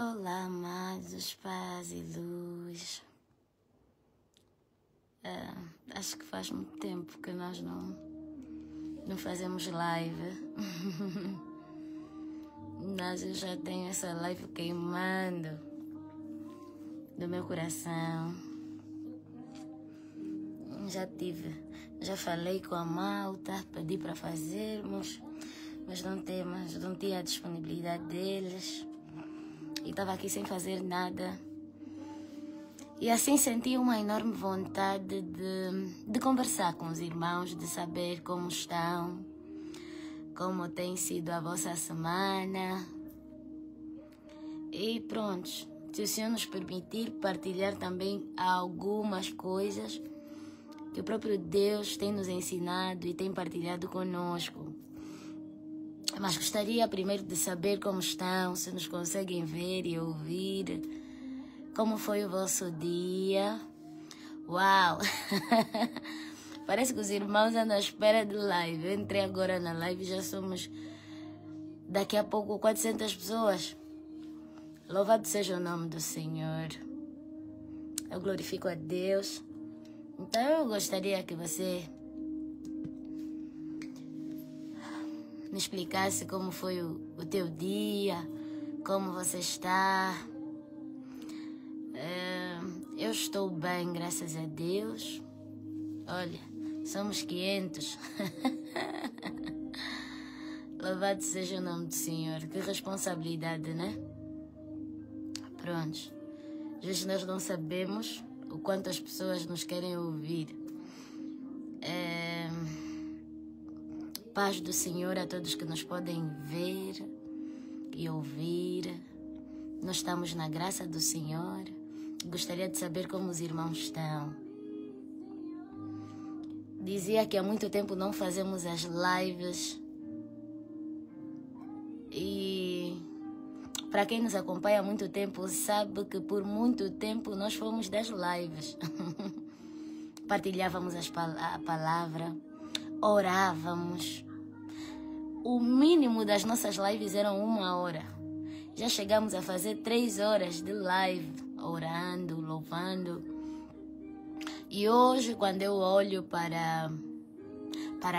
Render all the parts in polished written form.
Olá, amados, paz e luz. Acho que faz muito tempo que nós não fazemos live. Mas eu já tenho essa live queimando no meu coração. Já falei com a malta, pedi para fazermos, mas não tinha a disponibilidade deles. E estava aqui sem fazer nada. E assim senti uma enorme vontade de conversar com os irmãos, de saber como estão, como tem sido a vossa semana. E pronto, se o Senhor nos permitir, partilhar também algumas coisas que o próprio Deus tem nos ensinado e tem partilhado conosco. Mas gostaria primeiro de saber como estão, se nos conseguem ver e ouvir. Como foi o vosso dia? Uau! Parece que os irmãos andam à espera de live. Eu entrei agora na live e já somos, daqui a pouco, 400 pessoas. Louvado seja o nome do Senhor. Eu glorifico a Deus. Então eu gostaria que você me explicasse como foi o teu dia, como você está. Eu estou bem, graças a Deus. Olha, somos 500. Louvado seja o nome do Senhor. Que responsabilidade, né? Pronto. Às vezes nós não sabemos o quanto as pessoas nos querem ouvir. Paz do Senhor a todos que nos podem ver e ouvir. Nós estamos na graça do Senhor. Gostaria de saber como os irmãos estão. Dizia que há muito tempo não fazemos as lives. E para quem nos acompanha há muito tempo, sabe que por muito tempo nós fomos das lives. Partilhávamos a palavra, orávamos. O mínimo das nossas lives eram 1 hora. Já chegamos a fazer 3 horas de live, orando, louvando. E hoje, quando eu olho para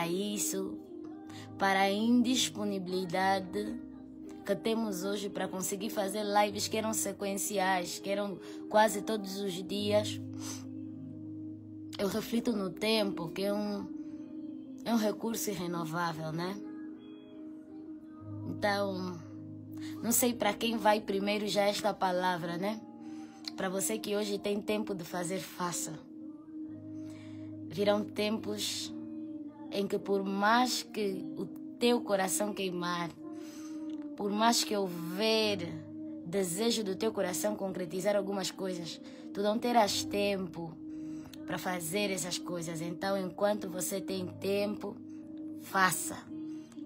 isso, para a indisponibilidade que temos hoje para conseguir fazer lives que eram sequenciais, que eram quase todos os dias, eu reflito no tempo, que é um recurso irrenovável, né? Então, não sei para quem vai primeiro já esta palavra, né? Para você que hoje tem tempo de fazer, faça. Virão tempos em que por mais que o teu coração queimar, por mais que houver desejo do teu coração concretizar algumas coisas, tu não terás tempo para fazer essas coisas. Então, enquanto você tem tempo, faça,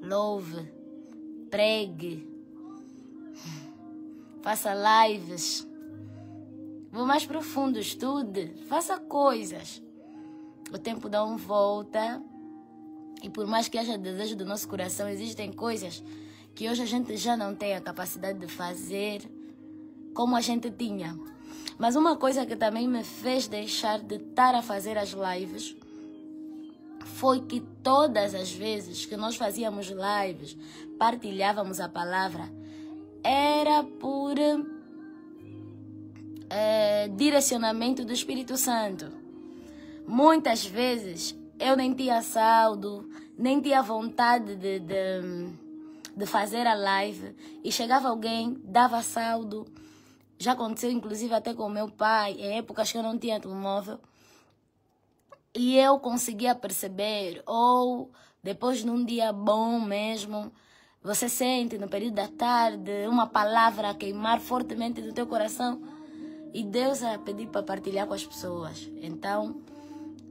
louve, pregue, faça lives, vou mais profundo, estude, faça coisas. O tempo não volta e por mais que haja desejo do nosso coração, existem coisas que hoje a gente já não tem a capacidade de fazer como a gente tinha. Mas uma coisa que também me fez deixar de estar a fazer as lives foi que todas as vezes que nós fazíamos lives, partilhávamos a palavra, era por direcionamento do Espírito Santo. Muitas vezes eu nem tinha saldo, nem tinha vontade de fazer a live e chegava alguém, dava saldo. Já aconteceu inclusive até com o meu pai, em épocas que eu não tinha telemóvel. E eu conseguia perceber, ou depois de um dia bom mesmo, você sente no período da tarde uma palavra a queimar fortemente no teu coração e Deus a pedir para partilhar com as pessoas. Então,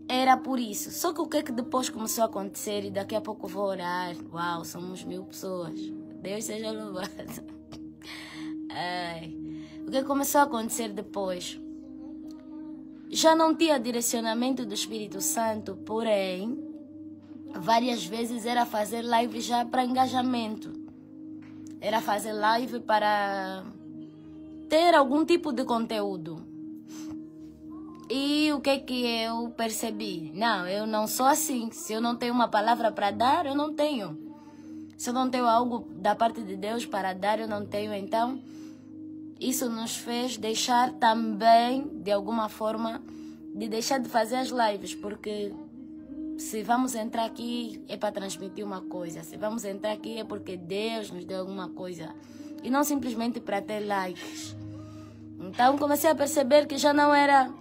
era por isso. Só que o que depois começou a acontecer, e daqui a pouco vou orar. Uau, somos 1000 pessoas. Deus seja louvado. O que começou a acontecer depois? Já não tinha direcionamento do Espírito Santo, porém, várias vezes era fazer live já para engajamento. Era fazer live para ter algum tipo de conteúdo. E o que é que eu percebi? Não, eu não sou assim. Se eu não tenho uma palavra para dar, eu não tenho. Se eu não tenho algo da parte de Deus para dar, eu não tenho. Então, isso nos fez deixar também, de alguma forma, de deixar de fazer as lives. Porque se vamos entrar aqui é para transmitir uma coisa. Se vamos entrar aqui é porque Deus nos deu alguma coisa. E não simplesmente para ter likes. Então, comecei a perceber que já não era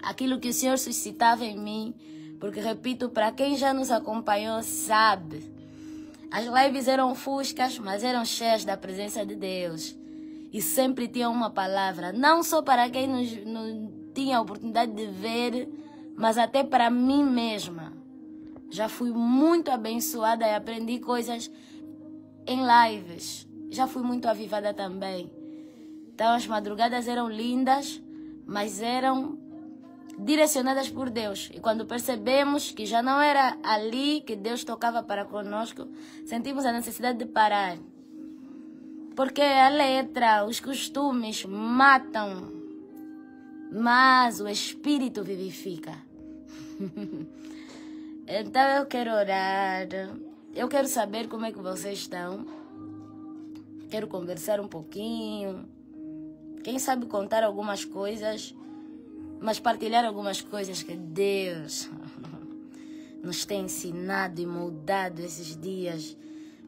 aquilo que o Senhor suscitava em mim, porque, repito, para quem já nos acompanhou sabe, as lives eram fuscas, mas eram cheias da presença de Deus. E sempre tinha uma palavra, não só para quem não tinha a oportunidade de ver, mas até para mim mesma. Já fui muito abençoada e aprendi coisas em lives. Já fui muito avivada também. Então as madrugadas eram lindas, mas eram direcionadas por Deus. E quando percebemos que já não era ali que Deus tocava para conosco, sentimos a necessidade de parar. Porque a letra, os costumes matam, mas o Espírito vivifica. Então eu quero orar, eu quero saber como é que vocês estão. Quero conversar um pouquinho, quem sabe contar algumas coisas, mas partilhar algumas coisas que Deus nos tem ensinado e moldado esses dias.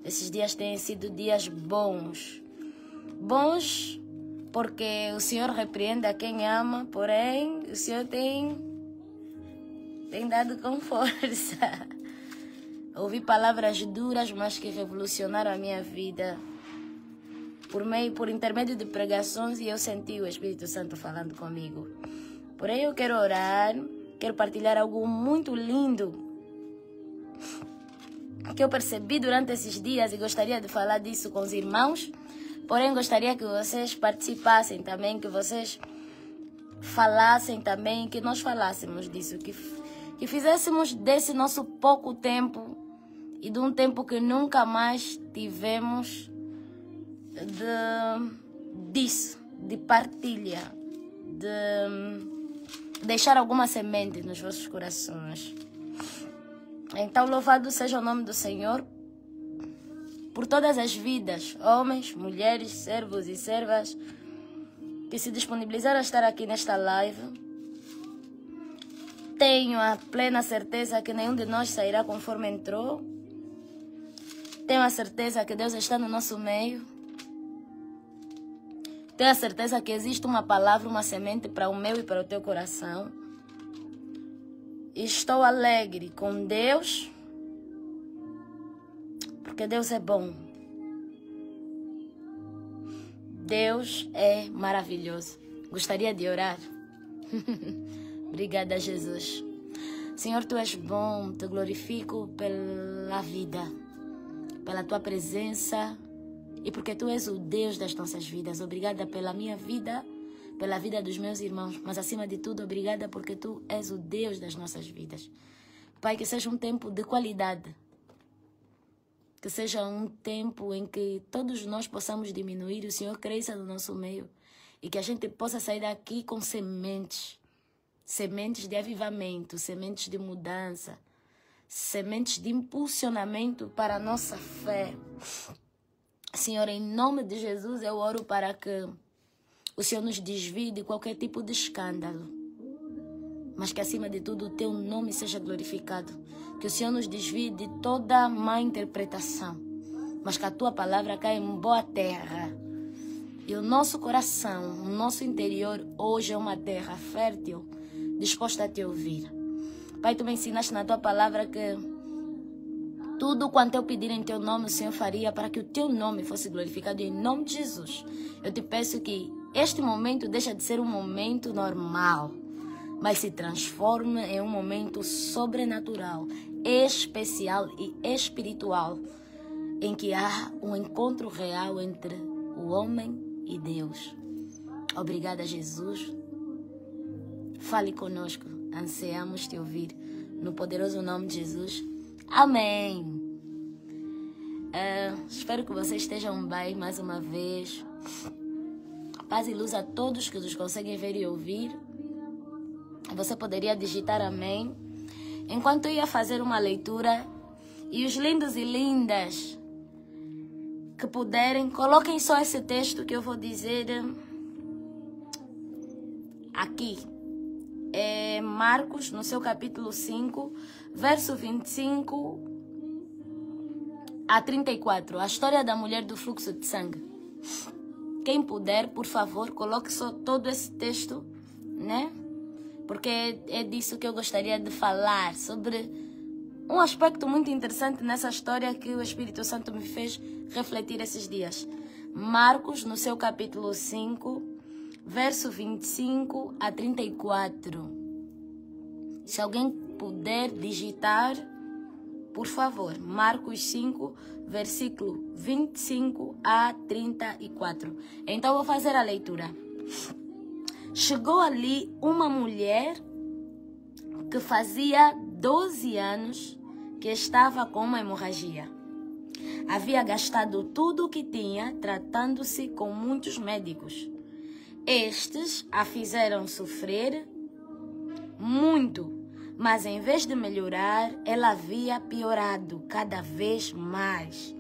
Esses dias têm sido dias bons. Bons porque o Senhor repreende a quem ama, porém o Senhor tem dado com força. Ouvi palavras duras, mas que revolucionaram a minha vida. Por intermédio de pregações, e eu senti o Espírito Santo falando comigo. Porém, eu quero orar, quero partilhar algo muito lindo que eu percebi durante esses dias e gostaria de falar disso com os irmãos. Porém, gostaria que vocês participassem também, que vocês falassem também, que nós falássemos disso, que fizéssemos desse nosso pouco tempo e de um tempo que nunca mais tivemos disso, de partilha, de deixar alguma semente nos vossos corações. Então, louvado seja o nome do Senhor por todas as vidas, homens, mulheres, servos e servas, que se disponibilizaram a estar aqui nesta live. Tenho a plena certeza que nenhum de nós sairá conforme entrou. Tenho a certeza que Deus está no nosso meio. Tenho a certeza que existe uma palavra, uma semente para o meu e para o teu coração. E estou alegre com Deus, porque Deus é bom. Deus é maravilhoso. Gostaria de orar? Obrigada, Jesus. Senhor, Tu és bom, Te glorifico pela vida, pela Tua presença e porque Tu és o Deus das nossas vidas. Obrigada pela minha vida, pela vida dos meus irmãos, mas acima de tudo, obrigada porque Tu és o Deus das nossas vidas. Pai, que seja um tempo de qualidade, que seja um tempo em que todos nós possamos diminuir e o Senhor cresça no nosso meio e que a gente possa sair daqui com sementes de avivamento, sementes de mudança, sementes de impulsionamento para a nossa fé. Senhor, em nome de Jesus, eu oro para que o Senhor nos desvie de qualquer tipo de escândalo, mas que acima de tudo o Teu nome seja glorificado. Que o Senhor nos desvie de toda má interpretação, mas que a Tua palavra caia em boa terra. E o nosso coração, o nosso interior hoje é uma terra fértil, disposta a Te ouvir. Pai, Tu me ensinaste na Tua palavra que tudo quanto eu pedir em Teu nome, o Senhor faria para que o Teu nome fosse glorificado. E em nome de Jesus, eu Te peço que este momento deixe de ser um momento normal, mas se transforme em um momento sobrenatural, especial e espiritual, em que há um encontro real entre o homem e Deus. Obrigada, Jesus. Fale conosco, ansiamos Te ouvir. No poderoso nome de Jesus. Amém. Espero que vocês estejam bem mais uma vez. Paz e luz a todos que nos conseguem ver e ouvir. Você poderia digitar amém. Enquanto eu ia fazer uma leitura, e os lindos e lindas que puderem, coloquem só esse texto que eu vou dizer aqui. É Marcos, no seu capítulo 5, verso 25 a 34. A história da mulher do fluxo de sangue. Quem puder, por favor, coloque só todo esse texto, né? Porque é disso que eu gostaria de falar, sobre um aspecto muito interessante nessa história que o Espírito Santo me fez refletir esses dias. Marcos, no seu capítulo 5, verso 25 a 34. Se alguém puder digitar, por favor. Marcos 5, versículo 25 a 34. Então, vou fazer a leitura. Chegou ali uma mulher que fazia 12 anos que estava com uma hemorragia. Havia gastado tudo o que tinha, tratando-se com muitos médicos. Estes a fizeram sofrer muito, mas em vez de melhorar, ela havia piorado cada vez mais.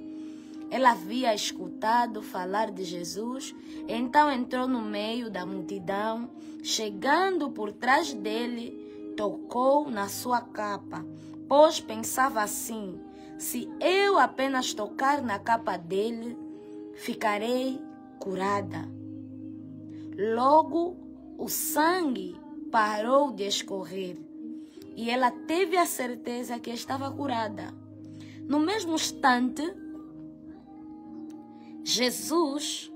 Ela havia escutado falar de Jesus, então entrou no meio da multidão, chegando por trás dele, tocou na sua capa, pois pensava assim: se eu apenas tocar na capa dele, ficarei curada. Logo, o sangue parou de escorrer e ela teve a certeza que estava curada. No mesmo instante, Jesus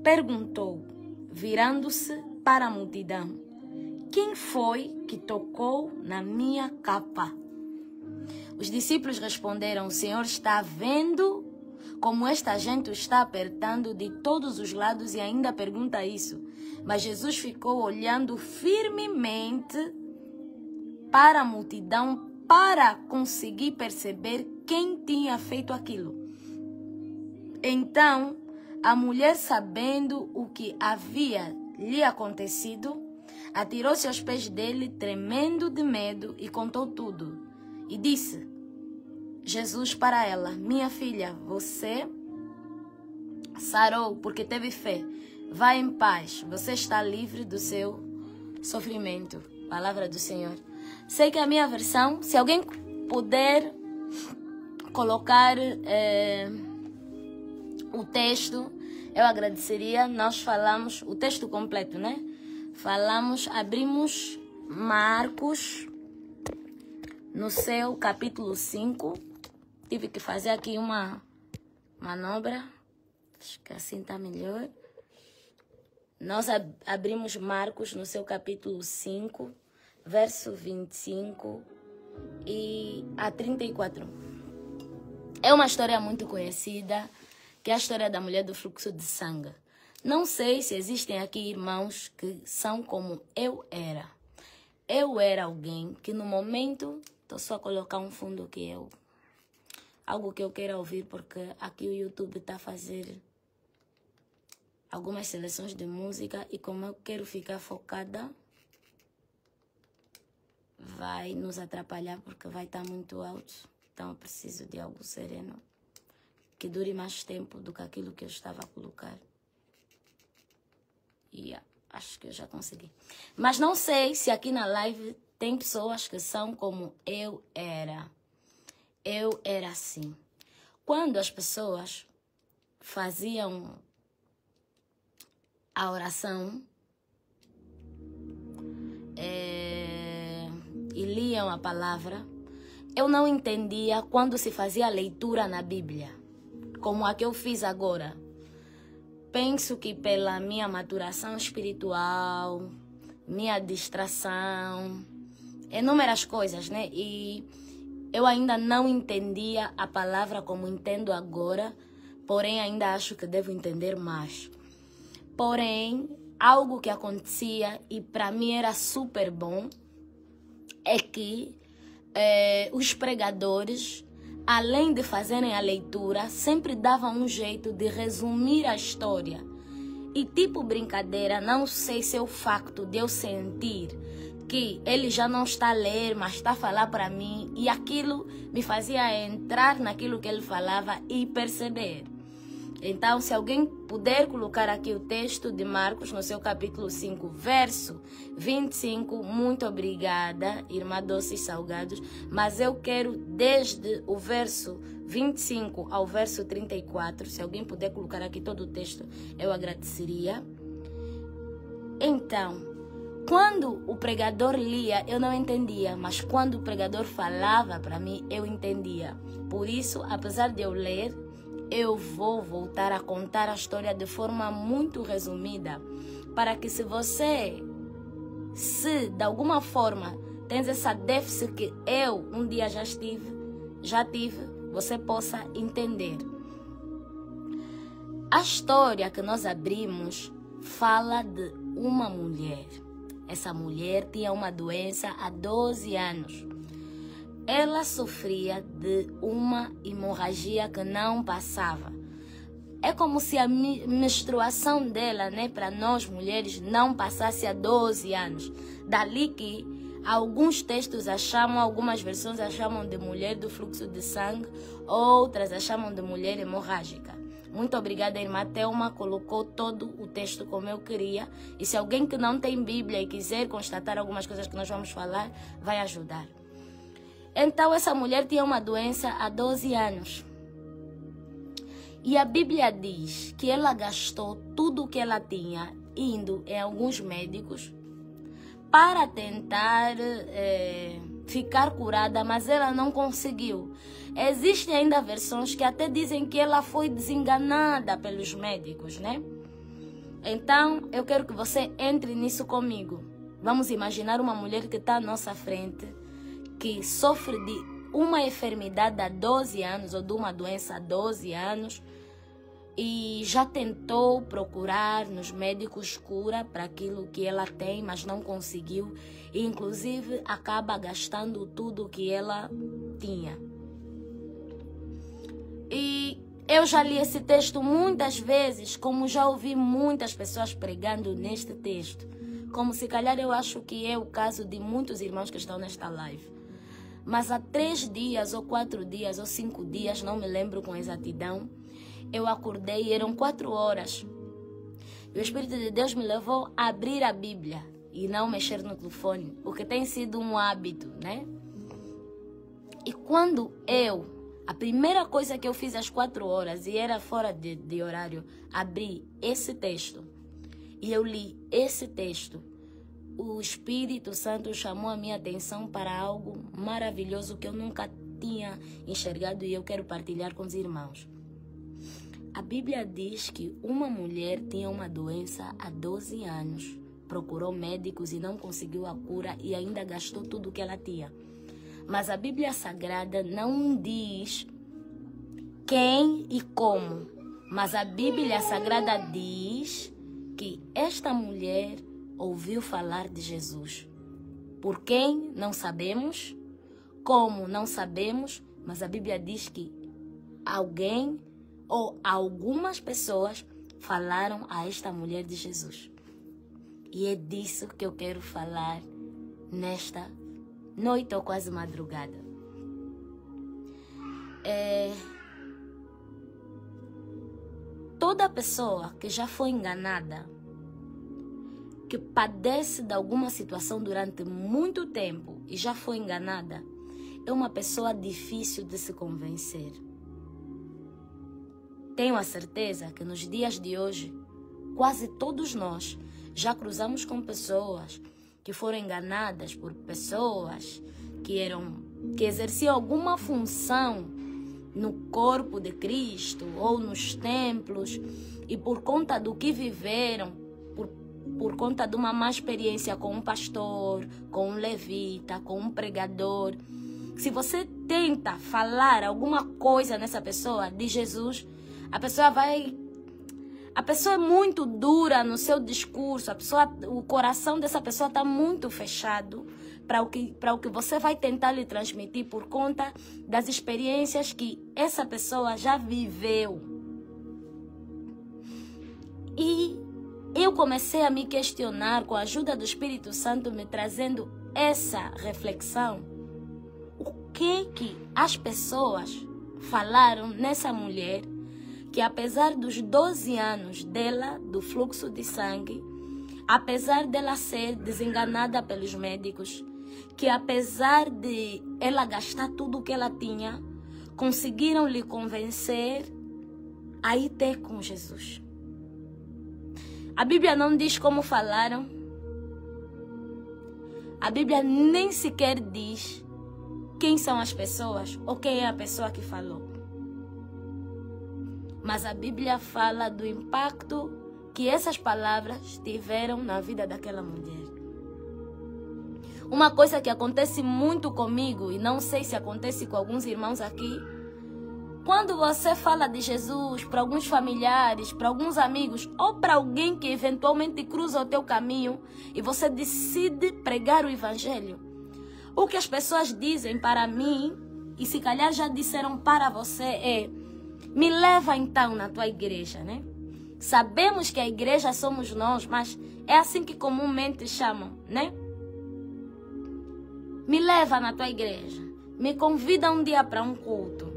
perguntou, virando-se para a multidão: quem foi que tocou na minha capa? Os discípulos responderam: o Senhor está vendo como esta gente o está apertando de todos os lados e ainda pergunta isso. Mas Jesus ficou olhando firmemente para a multidão para conseguir perceber quem tinha feito aquilo. Então, a mulher, sabendo o que havia lhe acontecido, atirou-se aos pés dele, tremendo de medo, e contou tudo. E disse Jesus para ela: minha filha, você sarou porque teve fé. Vá em paz, você está livre do seu sofrimento. Palavra do Senhor. Sei que a minha versão, se alguém puder colocar o texto, eu agradeceria. Nós falamos o texto completo, né? Abrimos Marcos no seu capítulo 5. Tive que fazer aqui uma manobra. Acho que assim está melhor. Nós abrimos Marcos no seu capítulo 5, verso 25 e a 34. É uma história muito conhecida, que é a história da mulher do fluxo de sangue. Não sei se existem aqui irmãos que são como eu era. Eu era alguém que no momento, estou só a colocar um fundo que eu... algo que eu queira ouvir, porque aqui o YouTube está a fazer algumas seleções de música e como eu quero ficar focada, vai nos atrapalhar porque vai estar muito alto. Então eu preciso de algo sereno, que dure mais tempo do que aquilo que eu estava a colocar. E acho que eu já consegui. Mas não sei se aqui na live tem pessoas que são como eu era. Eu era assim. Quando as pessoas faziam a oração e liam a palavra, eu não entendia quando se fazia a leitura na Bíblia, como a que eu fiz agora. Penso que pela minha maturação espiritual, minha distração, inúmeras coisas, né? E eu ainda não entendia a palavra como entendo agora, porém ainda acho que devo entender mais. Porém, algo que acontecia e para mim era super bom é que os pregadores além de fazerem a leitura, sempre davam um jeito de resumir a história. E tipo brincadeira, não sei se é o facto de eu sentir que ele já não está a ler, mas está a falar para mim, e aquilo me fazia entrar naquilo que ele falava e perceber. Então, se alguém puder colocar aqui o texto de Marcos no seu capítulo 5, verso 25, muito obrigada, irmã Doces Salgados, mas eu quero desde o verso 25 ao verso 34, se alguém puder colocar aqui todo o texto, eu agradeceria. Então, quando o pregador lia, eu não entendia, mas quando o pregador falava para mim, eu entendia. Por isso, apesar de eu ler, eu vou voltar a contar a história de forma muito resumida, para que se você, de alguma forma, tens essa déficit que eu um dia já tive, você possa entender. A história que nós abrimos fala de uma mulher. Essa mulher tinha uma doença há 12 anos. Ela sofria de uma hemorragia que não passava. É como se a menstruação dela, para nós mulheres, não passasse há 12 anos. Dali que alguns textos algumas versões a chamam de mulher do fluxo de sangue, outras a chamam de mulher hemorrágica. Muito obrigada, irmã Thelma, colocou todo o texto como eu queria. E se alguém que não tem Bíblia e quiser constatar algumas coisas que nós vamos falar, vai ajudar. Então, essa mulher tinha uma doença há 12 anos. E a Bíblia diz que ela gastou tudo o que ela tinha indo em alguns médicos para tentar ficar curada, mas ela não conseguiu. Existem ainda versões que até dizem que ela foi desenganada pelos médicos, Então, eu quero que você entre nisso comigo. Vamos imaginar uma mulher que está à nossa frente, que sofre de uma enfermidade há 12 anos ou de uma doença há 12 anos e já tentou procurar nos médicos cura para aquilo que ela tem, mas não conseguiu e inclusive acaba gastando tudo que ela tinha. E eu já li esse texto muitas vezes, como já ouvi muitas pessoas pregando neste texto, como se calhar eu acho que é o caso de muitos irmãos que estão nesta live. Mas há 3 dias, ou 4 dias, ou 5 dias, não me lembro com exatidão, eu acordei e eram 4 horas. E o Espírito de Deus me levou a abrir a Bíblia e não mexer no telefone, o que tem sido um hábito, E quando a primeira coisa que eu fiz às 4 horas, e era fora de horário, abri esse texto e eu li esse texto, o Espírito Santo chamou a minha atenção para algo maravilhoso que eu nunca tinha enxergado e eu quero partilhar com os irmãos. A Bíblia diz que uma mulher tinha uma doença há 12 anos, procurou médicos e não conseguiu a cura e ainda gastou tudo o que ela tinha. Mas a Bíblia Sagrada não diz quem e como, mas a Bíblia Sagrada diz que esta mulher ouviu falar de Jesus. Por quem? Não sabemos. Como? Não sabemos. Mas a Bíblia diz que alguém ou algumas pessoas falaram a esta mulher de Jesus. E é disso que eu quero falar nesta noite ou quase madrugada. Toda pessoa que já foi enganada, que padece de alguma situação durante muito tempo e já foi enganada, é uma pessoa difícil de se convencer. Tenho a certeza que nos dias de hoje, quase todos nós já cruzamos com pessoas que foram enganadas por pessoas que exerciam alguma função no corpo de Cristo ou nos templos e por conta do que viveram, por conta de uma má experiência com um pastor, com um levita, com um pregador. Se você tenta falar alguma coisa nessa pessoa de Jesus, a pessoa é muito dura no seu discurso, o coração dessa pessoa está muito fechado para o que você vai tentar lhe transmitir por conta das experiências que essa pessoa já viveu. E eu comecei a me questionar com a ajuda do Espírito Santo, me trazendo essa reflexão. O que as pessoas falaram nessa mulher que, apesar dos 12 anos dela, do fluxo de sangue, apesar dela ser desenganada pelos médicos, que apesar de ela gastar tudo o que ela tinha, conseguiram lhe convencer a ir ter com Jesus. A Bíblia não diz como falaram. A Bíblia nem sequer diz quem são as pessoas ou quem é a pessoa que falou. Mas a Bíblia fala do impacto que essas palavras tiveram na vida daquela mulher. Uma coisa que acontece muito comigo, e não sei se acontece com alguns irmãos aqui, quando você fala de Jesus para alguns familiares, para alguns amigos, ou para alguém que eventualmente cruza o teu caminho e você decide pregar o Evangelho, o que as pessoas dizem para mim, e se calhar já disseram para você, é: me leva então na tua igreja, né? Sabemos que a igreja somos nós, mas é assim que comumente chamam, né? Me leva na tua igreja. Me convida um dia para um culto.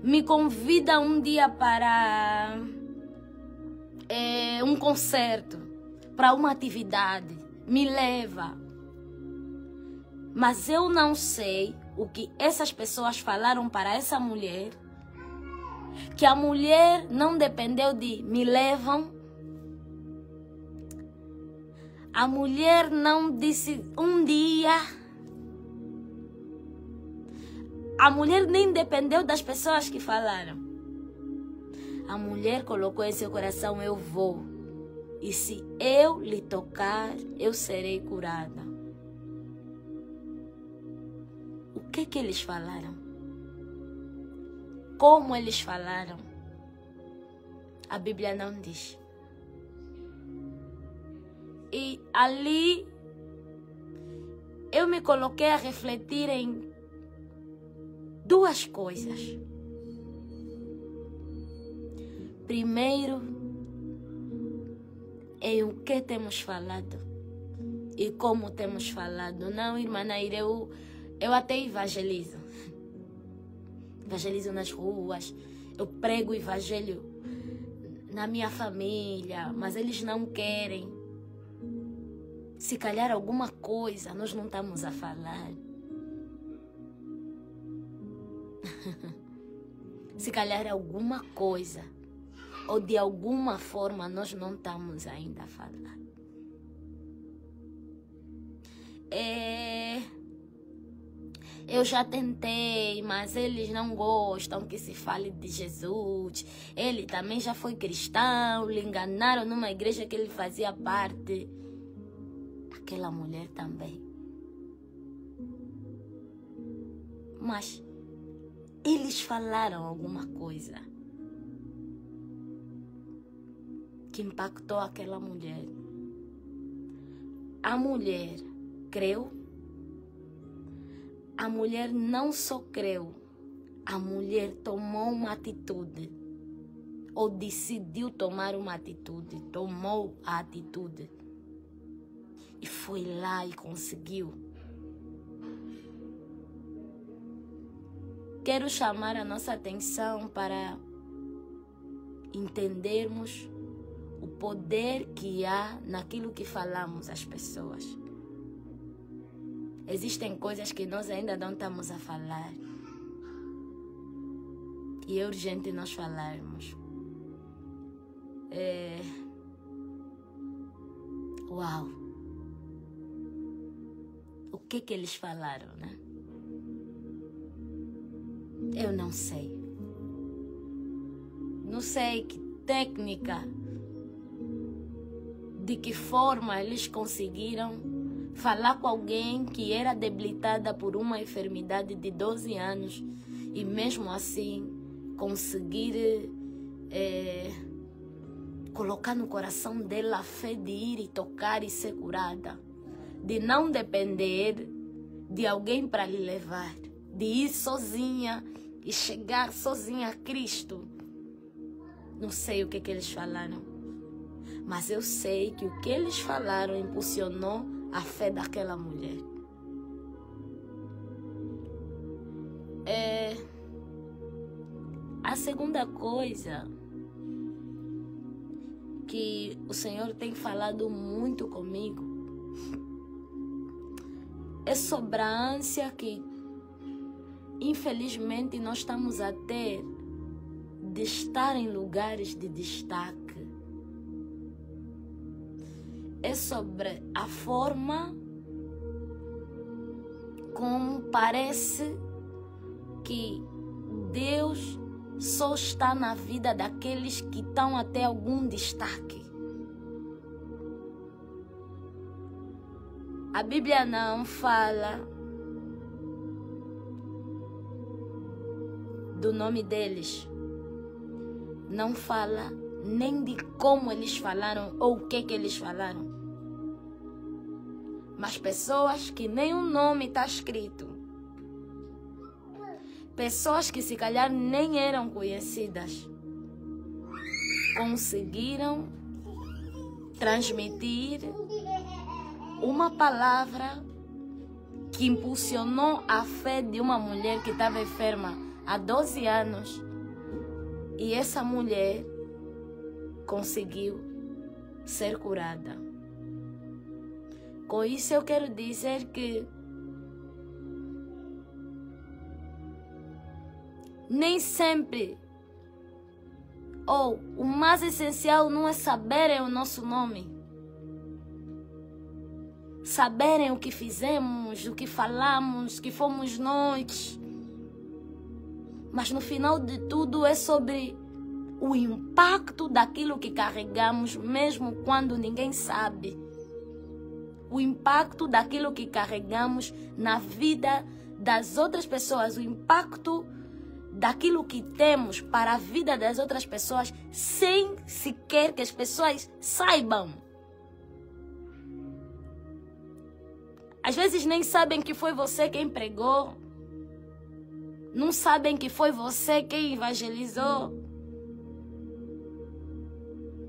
Me convida um dia para um concerto, para uma atividade. Me leva. Mas eu não sei o que essas pessoas falaram para essa mulher, que a mulher não dependeu de me levam. A mulher não disse um dia. A mulher nem dependeu das pessoas que falaram. A mulher colocou em seu coração: eu vou. E se eu lhe tocar, eu serei curada. O que eles falaram? Como eles falaram? A Bíblia não diz. E ali eu me coloquei a refletir em duas coisas. Primeiro, em o que temos falado e como temos falado. Não, irmã Nair, eu até evangelizo. Evangelizo nas ruas, eu prego o evangelho na minha família, mas eles não querem. Se calhar alguma coisa nós não estamos a falar. Se calhar alguma coisa, ou de alguma forma nós não estamos ainda a falar. Eu já tentei, mas eles não gostam que se fale de Jesus. Ele também já foi cristão, lhe enganaram numa igreja que ele fazia parte. Aquela mulher também. Mas eles falaram alguma coisa que impactou aquela mulher. A mulher creu. A mulher não só creu, a mulher tomou uma atitude, ou decidiu tomar uma atitude, tomou a atitude e foi lá e conseguiu. Quero chamar a nossa atenção para entendermos o poder que há naquilo que falamos às pessoas. Existem coisas que nós ainda não estamos a falar. E é urgente nós falarmos. Uau! O que eles falaram, né? Eu não sei. Não sei que técnica, de que forma eles conseguiram falar com alguém que era debilitada por uma enfermidade de 12 anos e mesmo assim conseguir colocar no coração dela a fé de ir e tocar e ser curada, de não depender de alguém para lhe levar, de ir sozinha e chegar sozinha a Cristo. Não sei o que eles falaram, mas eu sei que o que eles falaram impulsionou a fé daquela mulher. A segunda coisa que o Senhor tem falado muito comigo é sobre a ânsia que, infelizmente, nós estamos a ter de estar em lugares de destaque. É sobre a forma como parece que Deus só está na vida daqueles que estão a ter algum destaque. A Bíblia não fala do nome deles. Não fala nem de como eles falaram ou o que eles falaram. Mas pessoas que nem o nome está escrito. Pessoas que se calhar nem eram conhecidas. Conseguiram transmitir uma palavra que impulsionou a fé de uma mulher que estava enferma há 12 anos. E essa mulher conseguiu ser curada. Com isso eu quero dizer que nem sempre, ou o mais essencial não é saberem o nosso nome. Saberem o que fizemos, o que falamos, que fomos nós. Mas no final de tudo é sobre o impacto daquilo que carregamos, mesmo quando ninguém sabe. O impacto daquilo que carregamos na vida das outras pessoas, o impacto daquilo que temos para a vida das outras pessoas, sem sequer que as pessoas saibam. Às vezes nem sabem que foi você quem pregou, não sabem que foi você quem evangelizou,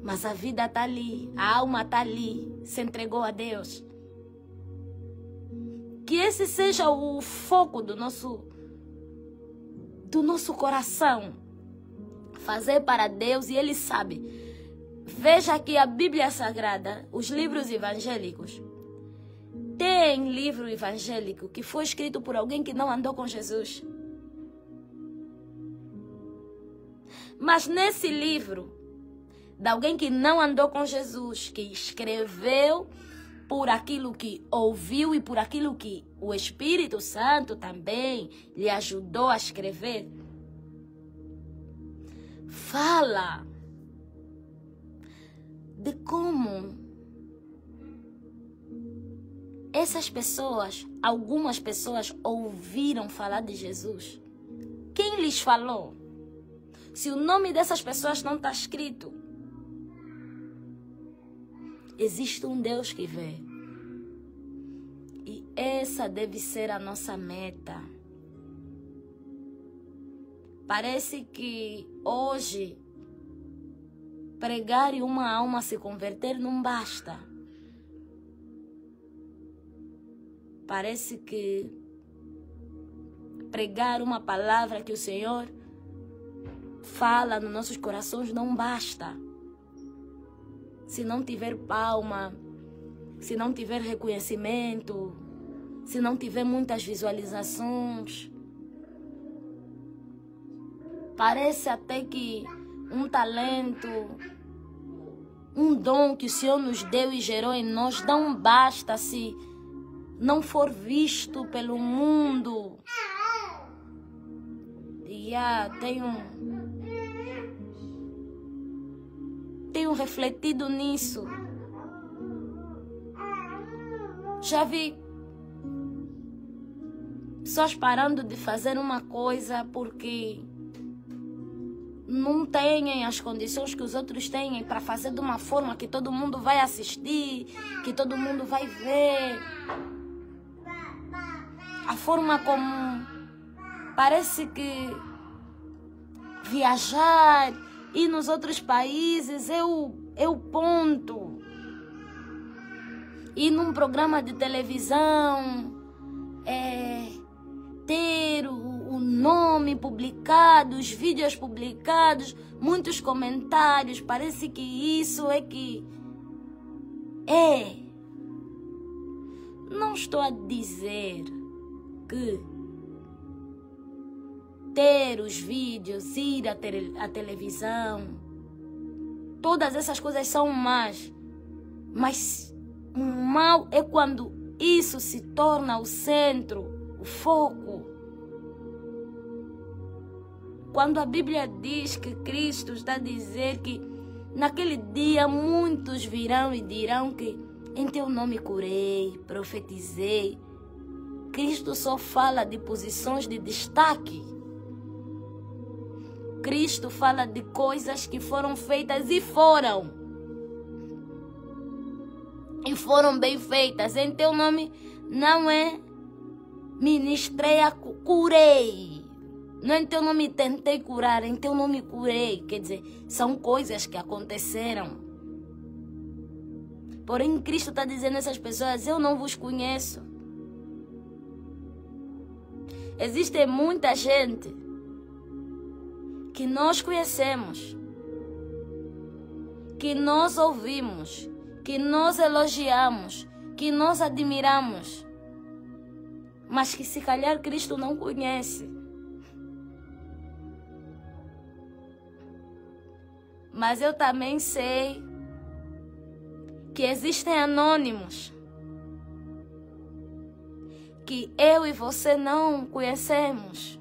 mas a vida está ali, a alma está ali, se entregou a Deus. Que esse seja o foco do nosso coração. Fazer para Deus, e Ele sabe. Veja que a Bíblia Sagrada, os livros evangélicos, tem livro evangélico que foi escrito por alguém que não andou com Jesus. Mas nesse livro, de alguém que não andou com Jesus, que escreveu por aquilo que ouviu e por aquilo que o Espírito Santo também lhe ajudou a escrever, fala de como essas pessoas, algumas pessoas ouviram falar de Jesus. Quem lhes falou? Se o nome dessas pessoas não está escrito, existe um Deus que vê. E essa deve ser a nossa meta. Parece que hoje pregar e uma alma se converter não basta. Parece que pregar uma palavra que o Senhor fala nos nossos corações não basta. Se não tiver palma, se não tiver reconhecimento, se não tiver muitas visualizações, parece até que um talento, um dom que o Senhor nos deu e gerou em nós não basta se não for visto pelo mundo. E tenho refletido nisso. Já vi pessoas parando de fazer uma coisa porque não têm as condições que os outros têm para fazer de uma forma que todo mundo vai assistir, que todo mundo vai ver. a forma como parece que viajar, ir nos outros países é o ponto. Ir num programa de televisão, ter o nome publicado, os vídeos publicados, muitos comentários, parece que isso é que é. Não estou a dizer que ter os vídeos, ir à televisão, todas essas coisas são más, mas o mal é quando isso se torna o centro, o foco. Quando a Bíblia diz que Cristo está a dizer que naquele dia muitos virão e dirão que em teu nome curei, profetizei. Cristo só fala de posições de destaque. Cristo fala de coisas que foram feitas e foram bem feitas. Em teu nome não é ministrei, curei. Não em teu nome tentei curar, em teu nome curei. Quer dizer, são coisas que aconteceram. Porém, Cristo está dizendo a essas pessoas, eu não vos conheço. Existe muita gente que nós conhecemos, que nós ouvimos, que nós elogiamos, que nós admiramos, mas que se calhar Cristo não conhece. Mas eu também sei que existem anônimos que eu e você não conhecemos,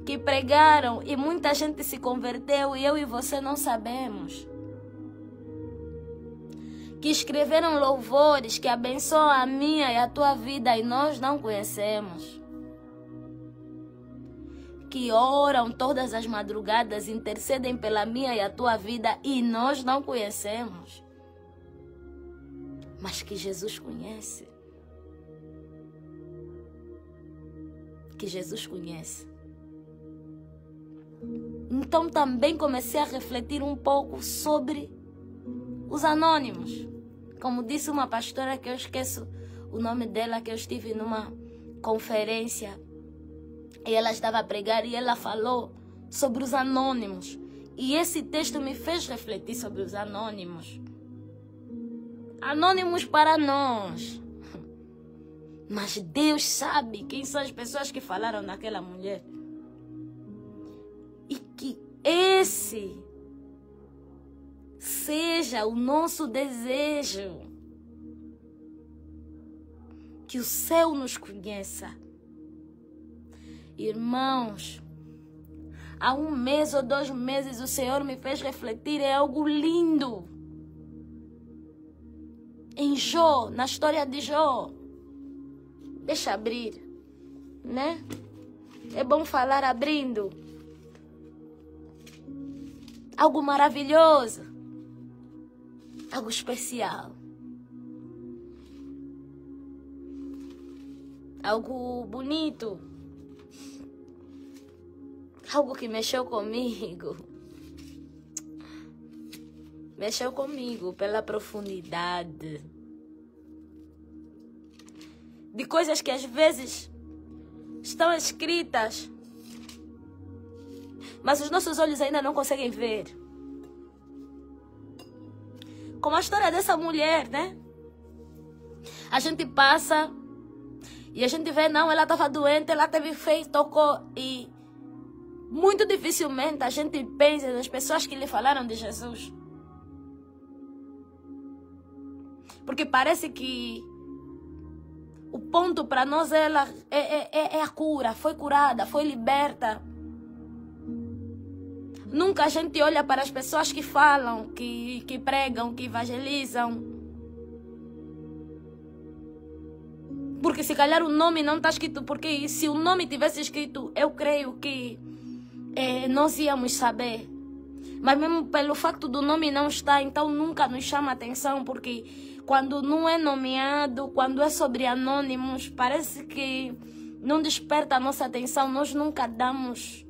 que pregaram e muita gente se converteu e eu e você não sabemos, que escreveram louvores que abençoam a minha e a tua vida e nós não conhecemos, que oram todas as madrugadas, intercedem pela minha e a tua vida e nós não conhecemos, mas que Jesus conhece. Que Jesus conhece. Então também comecei a refletir um pouco sobre os anônimos. Como disse uma pastora, que eu esqueço o nome dela, que eu estive numa conferência e ela estava a pregar e ela falou sobre os anônimos. E esse texto me fez refletir sobre os anônimos. Anônimos para nós. Mas Deus sabe quem são as pessoas que falaram daquela mulher. E que esse seja o nosso desejo. Que o céu nos conheça. Irmãos, há 1 mês ou 2 meses o Senhor me fez refletir, é algo lindo. Em Jó, na história de Jó. Deixa abrir, né? É bom falar abrindo. Algo maravilhoso. Algo especial. Algo bonito. Algo que mexeu comigo. Mexeu comigo pela profundidade. De coisas que às vezes estão escritas, mas os nossos olhos ainda não conseguem ver. Como a história dessa mulher, né? A gente passa e a gente vê, não, ela estava doente, ela teve fé, tocou e muito dificilmente a gente pensa nas pessoas que lhe falaram de Jesus. Porque parece que o ponto para nós ela é a cura, foi curada, foi liberta. Nunca a gente olha para as pessoas que falam, que pregam, que evangelizam. Porque se calhar o nome não está escrito, porque se o nome tivesse escrito, eu creio que nós íamos saber. Mas mesmo pelo facto do nome não estar, então nunca nos chama atenção, porque quando não é nomeado, quando é sobre anônimos, parece que não desperta a nossa atenção. Nós nunca damos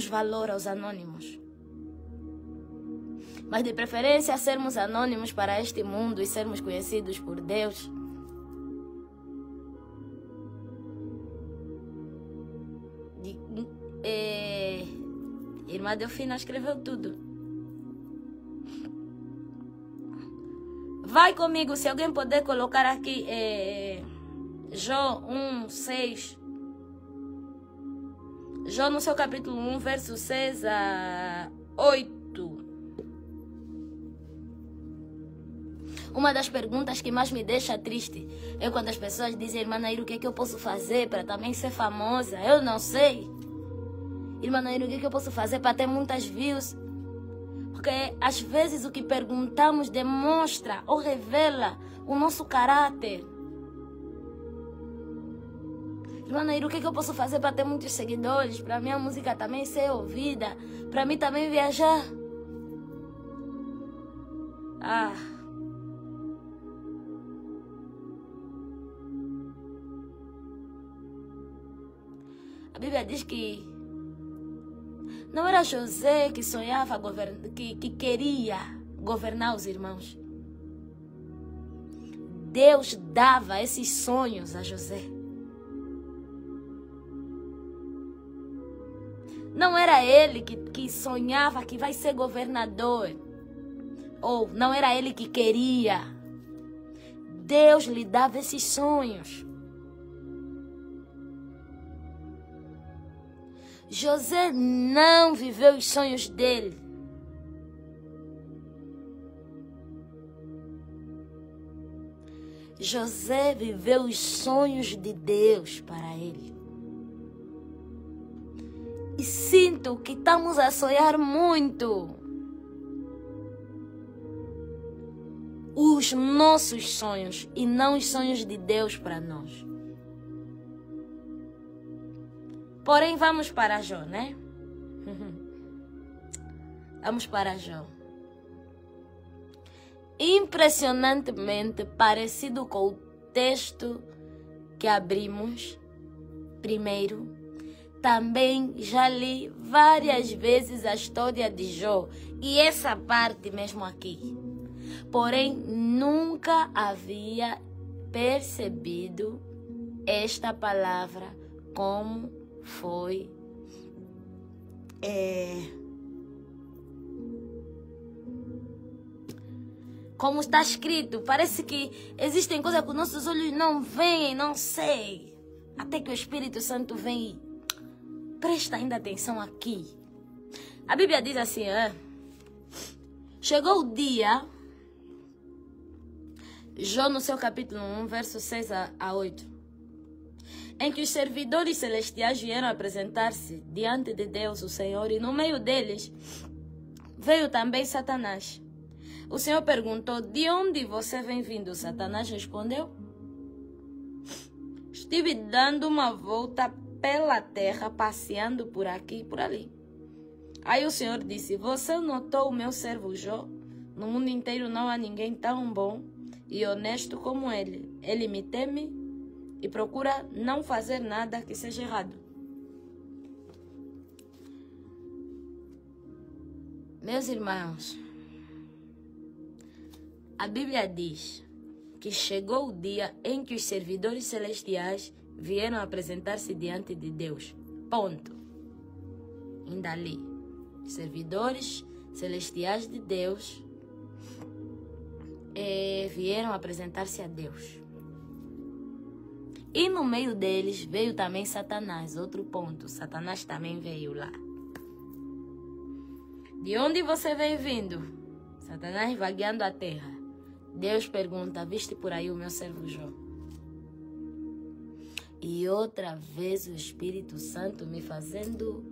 valor aos anônimos. Mas de preferência sermos anônimos para este mundo e sermos conhecidos por Deus. Irmã Delfina escreveu tudo. Vai comigo, se alguém puder colocar aqui Jó 1:6. Jó no seu capítulo 1, verso 6 a 8. Uma das perguntas que mais me deixa triste é quando as pessoas dizem: irmã Naira, o que é que eu posso fazer para também ser famosa? Eu não sei. Irmã Naira, o que é que eu posso fazer para ter muitas views? Porque às vezes o que perguntamos demonstra ou revela o nosso caráter. Irmã Naira, o que é que eu posso fazer para ter muitos seguidores? Para minha música também ser ouvida? Para mim também viajar? A Bíblia diz que não era José que sonhava, que queria governar os irmãos. Deus dava esses sonhos a José. Não era ele que sonhava que vai ser governador. Ou não era ele que queria. Deus lhe dava esses sonhos. José não viveu os sonhos dele. José viveu os sonhos de Deus para ele. E sinto que estamos a sonhar muito os nossos sonhos e não os sonhos de Deus para nós. Porém, vamos para Jó, né? Vamos para Jó. Impressionantemente parecido com o texto que abrimos primeiro, também já li várias vezes a história de Jó e essa parte mesmo aqui. Porém, nunca havia percebido esta palavra como foi como está escrito. Parece que existem coisas que os nossos olhos não veem, não sei. Até que o Espírito Santo vem e presta ainda atenção aqui. A Bíblia diz assim, chegou o dia, Jó no seu capítulo 1, verso 6 a 8. Em que os servidores celestiais vieram apresentar-se diante de Deus, o Senhor, e no meio deles veio também Satanás. O Senhor perguntou: de onde você vem vindo? Satanás respondeu: estive dando uma volta pela terra, passeando por aqui e por ali. Aí o Senhor disse: você notou o meu servo Jó? No mundo inteiro não há ninguém tão bom e honesto como ele. Ele me teme e procura não fazer nada que seja errado. Meus irmãos, a Bíblia diz que chegou o dia em que os servidores celestiais vieram apresentar-se diante de Deus. Ponto. Ainda ali. Servidores celestiais de Deus vieram apresentar-se a Deus. E no meio deles veio também Satanás. Outro ponto. Satanás também veio lá. De onde você veio vindo? Satanás vagueando a terra. Deus pergunta: viste por aí o meu servo Jó? E outra vez o Espírito Santo me fazendo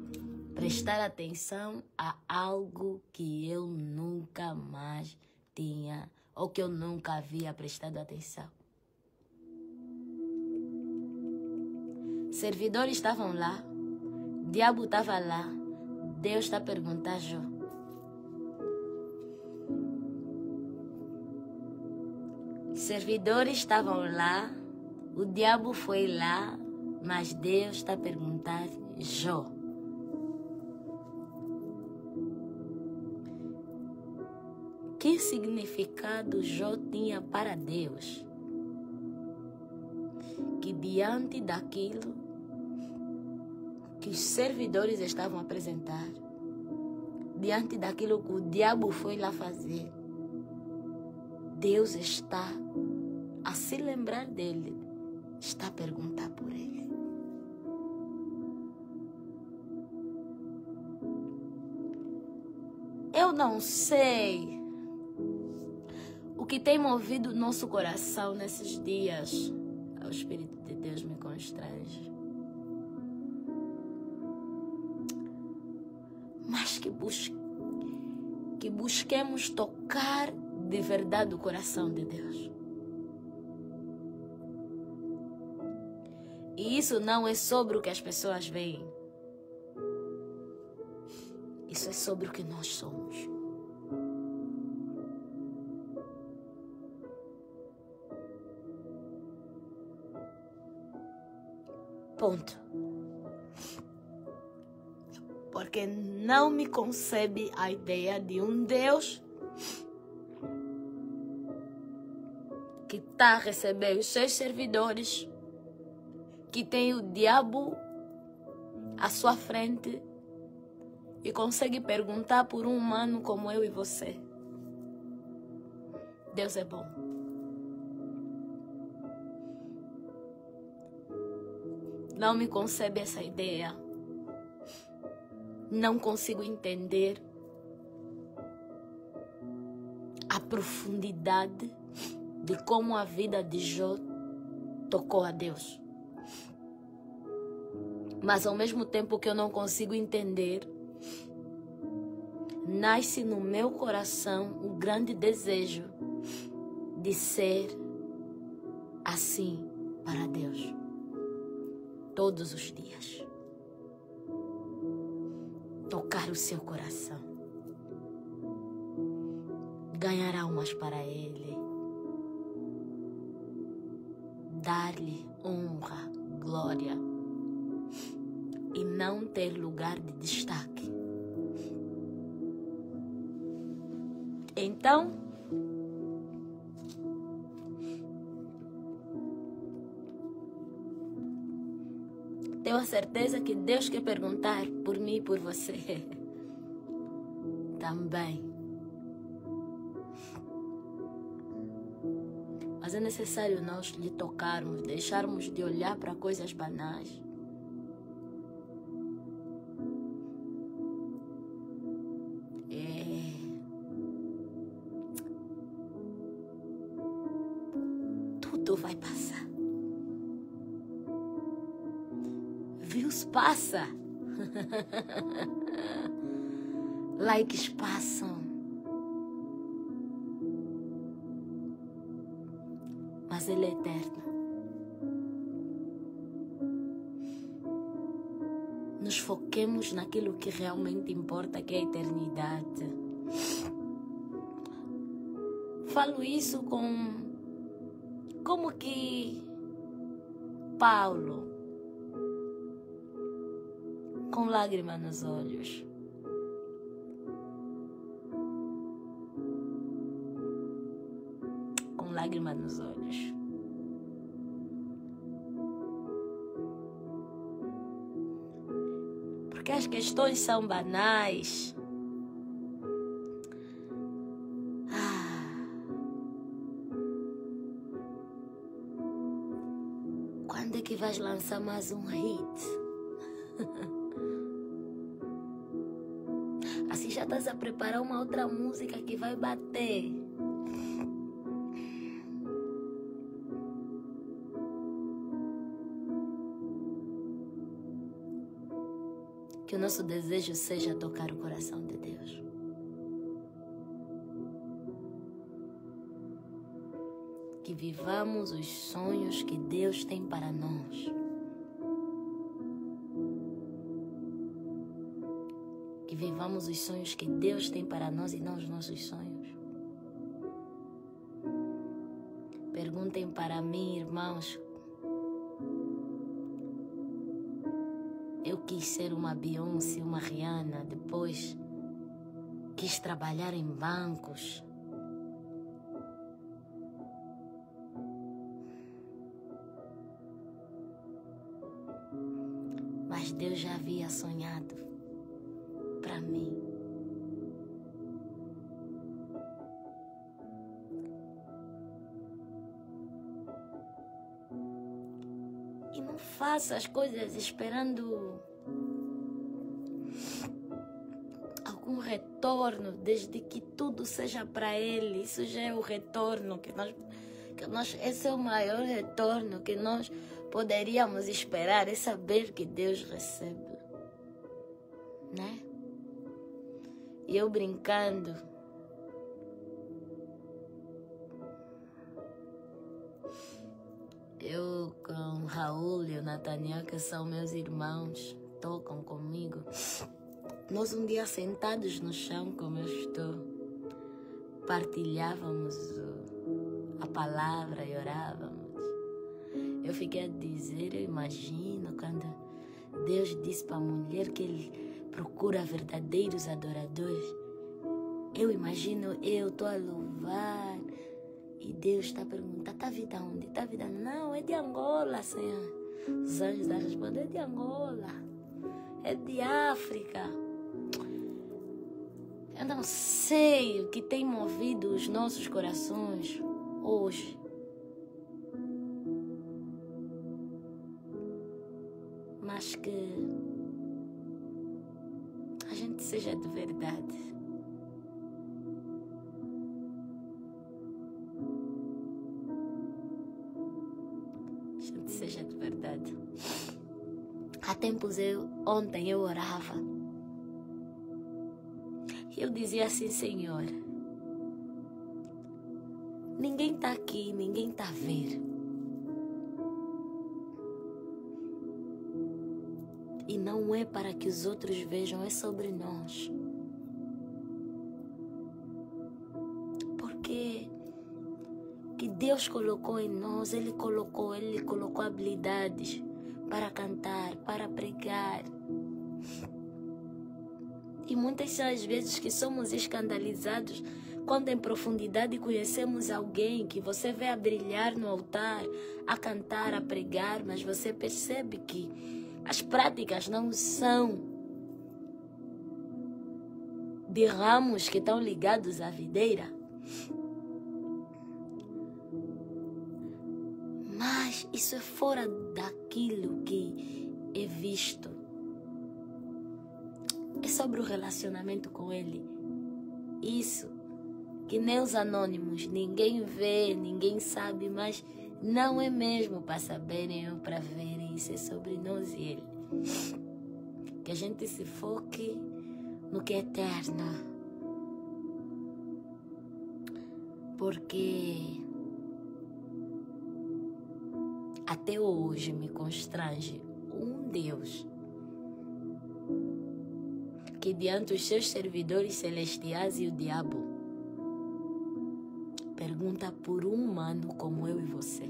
prestar atenção a algo que eu nunca mais tinha, ou que eu nunca havia prestado atenção. Servidores estavam lá, diabo estava lá, Deus está a perguntar a Jó. Servidores estavam lá, o diabo foi lá, mas Deus está a perguntar a Jó. Que significado Jó tinha para Deus? Que diante daquilo que os servidores estavam a apresentar, diante daquilo que o diabo foi lá fazer, Deus está a se lembrar dele, está a perguntar por ele. Eu não sei o que tem movido o nosso coração nesses dias. O Espírito de Deus me constrange. Mas que busquemos tocar de verdade o coração de Deus. E isso não é sobre o que as pessoas veem. Isso é sobre o que nós somos. Ponto. Porque não me concebe a ideia de um Deus que está a receber os seus servidores, que tem o diabo à sua frente e consegue perguntar por um humano como eu e você. Deus é bom. Não me concebe essa ideia. Não consigo entender a profundidade de como a vida de Jó tocou a Deus. Mas ao mesmo tempo que eu não consigo entender, nasce no meu coração o grande desejo de ser assim para Deus todos os dias. Tocar o seu coração, ganhar almas para Ele, dar-lhe honra, glória e não ter lugar de destaque. Então, tenho a certeza que Deus quer perguntar por mim e por você também. Mas é necessário nós lhe tocarmos, deixarmos de olhar para coisas banais. Tudo vai passar. Views passa. Likes passam. Mas Ele é eterno. Nos foquemos naquilo que realmente importa, que é a eternidade. Falo isso como que Paulo, com lágrimas nos olhos, nos olhos, porque as questões são banais. Quando é que vais lançar mais um hit? Assim já estás a preparar uma outra música que vai bater. Que o nosso desejo seja tocar o coração de Deus. Que vivamos os sonhos que Deus tem para nós. que vivamos os sonhos que Deus tem para nós e não os nossos sonhos. Perguntem para mim, irmãos. Eu quis ser uma Beyoncé, uma Rihanna, depois quis trabalhar em bancos. Mas Deus já havia sonhado para mim. E não faça as coisas esperando algum retorno, desde que tudo seja para Ele. Isso já é o retorno que nós, esse é o maior retorno que nós poderíamos esperar, é saber que Deus recebe, né? E eu brincando, eu com o Raul e o Nathaniel, que são meus irmãos, tocam comigo. Nós um dia sentados no chão, como eu estou, partilhávamos a palavra e orávamos. Eu fiquei a dizer, eu imagino quando Deus disse para a mulher que Ele procura verdadeiros adoradores. Eu imagino, eu estou a louvar e Deus está a perguntar, está vida onde? Está vida? Não, é de Angola, Senhor. Os anjos a responder, é de Angola, é de África. Eu não sei o que tem movido os nossos corações hoje. Mas que a gente seja de verdade. A gente seja de verdade. Há tempos ontem eu orava. E eu dizia assim, Senhor, ninguém está aqui, ninguém está a ver. E não é para que os outros vejam, é sobre nós. Porque que Deus colocou em nós, Ele colocou habilidades para cantar, para pregar. E muitas são as vezes que somos escandalizados quando em profundidade conhecemos alguém que você vê a brilhar no altar, a cantar, a pregar, mas você percebe que as práticas não são de ramos que estão ligados à videira. Mas isso é fora daquilo que é visto. É sobre o relacionamento com Ele. Isso que nem os anônimos, ninguém vê, ninguém sabe, mas não é mesmo para saberem ou para verem. Isso é sobre nós e Ele. Que a gente se foque no que é eterno. Porque até hoje me constrange um Deus que diante dos seus servidores celestiais e o diabo pergunta por um humano como eu e você.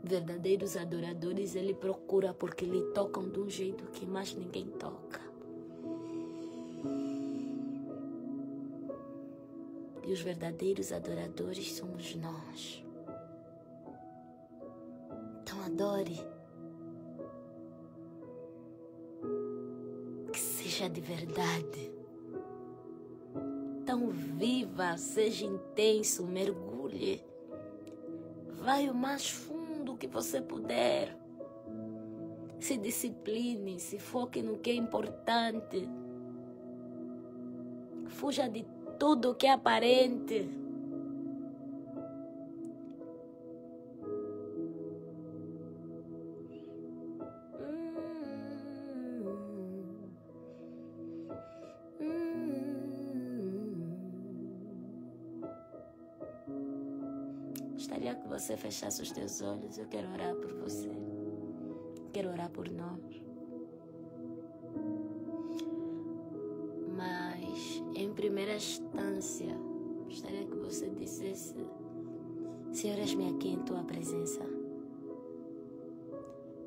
Verdadeiros adoradores Ele procura porque lhe tocam de um jeito que mais ninguém toca. E os verdadeiros adoradores somos nós. Então adore. Que seja de verdade. Então viva, seja intenso, mergulhe. Vai o mais fundo que você puder. Se discipline, se foque no que é importante. Fuja de tudo que é aparente. Gostaria que você fechasse os teus olhos. Eu quero orar por você. Quero orar por nós. Mas, em primeira instância, gostaria que você dissesse: Senhor, eis-me aqui em tua presença.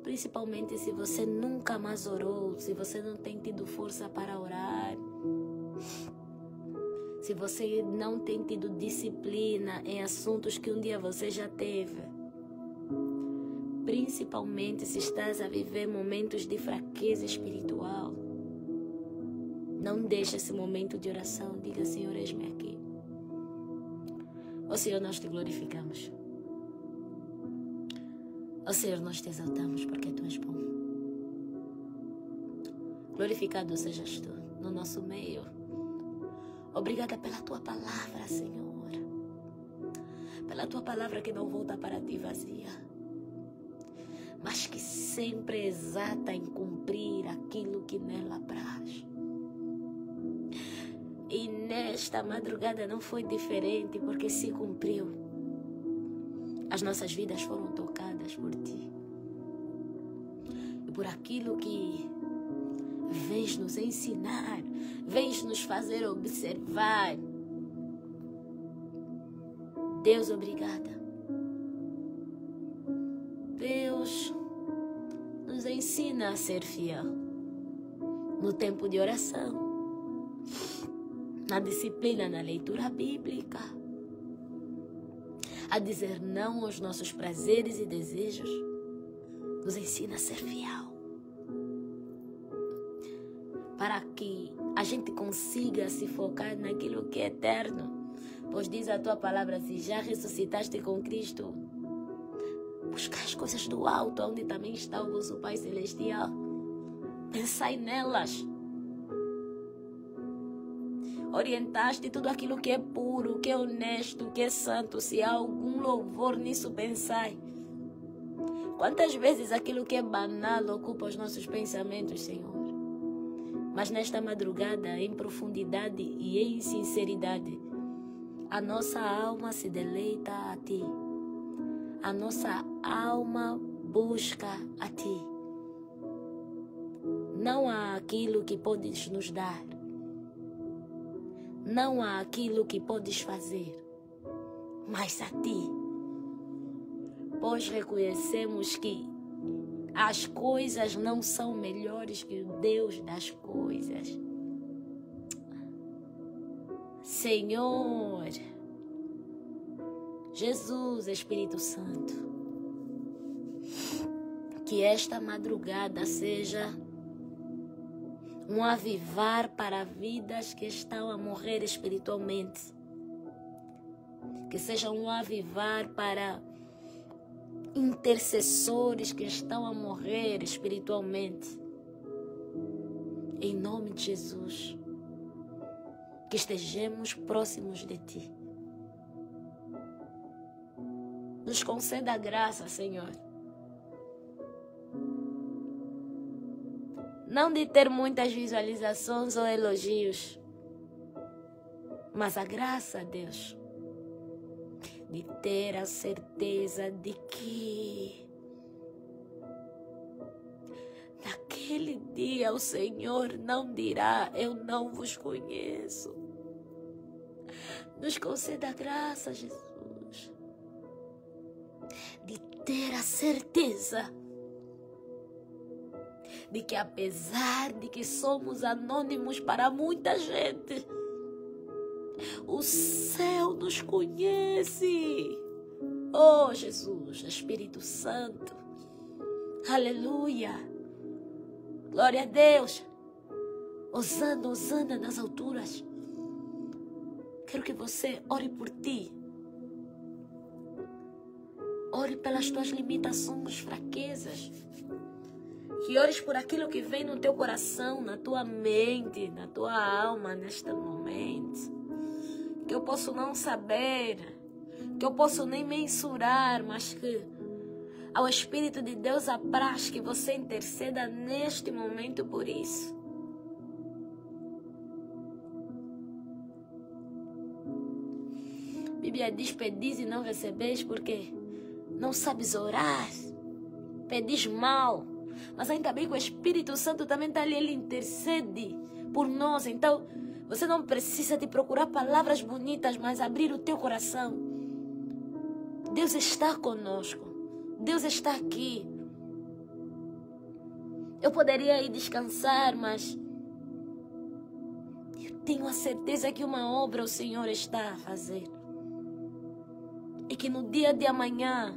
Principalmente se você nunca mais orou, se você não tem tido força para orar, se você não tem tido disciplina em assuntos que um dia você já teve. Principalmente se estás a viver momentos de fraqueza espiritual. Não deixe esse momento de oração. Diga: Senhor, eis-me aqui. Ó Senhor, nós te glorificamos. Ó Senhor, nós te exaltamos porque tu és bom. Glorificado sejas tu no nosso meio. Obrigada pela tua palavra, Senhor. Pela tua palavra que não volta para ti vazia, mas que sempre é exata em cumprir aquilo que nela apraz. E nesta madrugada não foi diferente, porque se cumpriu. As nossas vidas foram tocadas por ti. E por aquilo que vens nos ensinar, vens nos fazer observar. Deus, obrigada. Deus nos ensina a ser fiel no tempo de oração, na disciplina, na leitura bíblica, a dizer não aos nossos prazeres e desejos. Nos ensina a ser fiel, para que a gente consiga se focar naquilo que é eterno. Pois diz a tua palavra: se já ressuscitaste com Cristo, buscai as coisas do alto, onde também está o vosso Pai Celestial. Pensai nelas. Orientaste tudo aquilo que é puro, que é honesto, que é santo. Se há algum louvor nisso, pensai. Quantas vezes aquilo que é banal ocupa os nossos pensamentos, Senhor? Mas nesta madrugada, em profundidade e em sinceridade, a nossa alma se deleita a ti. A nossa alma busca a ti. Não há aquilo que podes nos dar. Não há aquilo que podes fazer, mas a ti. Pois reconhecemos que as coisas não são melhores que o Deus das coisas. Senhor, Jesus, Espírito Santo, que esta madrugada seja um avivar para vidas que estão a morrer espiritualmente. Que seja um avivar para intercessores que estão a morrer espiritualmente. Em nome de Jesus. Que estejamos próximos de ti. Nos conceda a graça, Senhor. Não de ter muitas visualizações ou elogios, mas a graça, Deus, de ter a certeza de que naquele dia o Senhor não dirá: eu não vos conheço. Nos conceda a graça, Jesus, de ter a certeza de que, apesar de que somos anônimos para muita gente, o céu nos conhece. Oh, Jesus, Espírito Santo. Aleluia. Glória a Deus. Hosana, hosana nas alturas. Quero que você ore por ti. Ore pelas tuas limitações, fraquezas. Que ores por aquilo que vem no teu coração, na tua mente, na tua alma neste momento. Que eu posso não saber, que eu posso nem mensurar, mas que ao Espírito de Deus apraz que você interceda neste momento por isso. A Bíblia diz, pedis e não recebeis, porque não sabes orar. Pedis mal. Mas ainda bem que o Espírito Santo também está ali, ele intercede por nós. Então, você não precisa de procurar palavras bonitas, mas abrir o teu coração. Deus está conosco. Deus está aqui. Eu poderia ir descansar, mas eu tenho a certeza que uma obra o Senhor está a fazer. E que no dia de amanhã,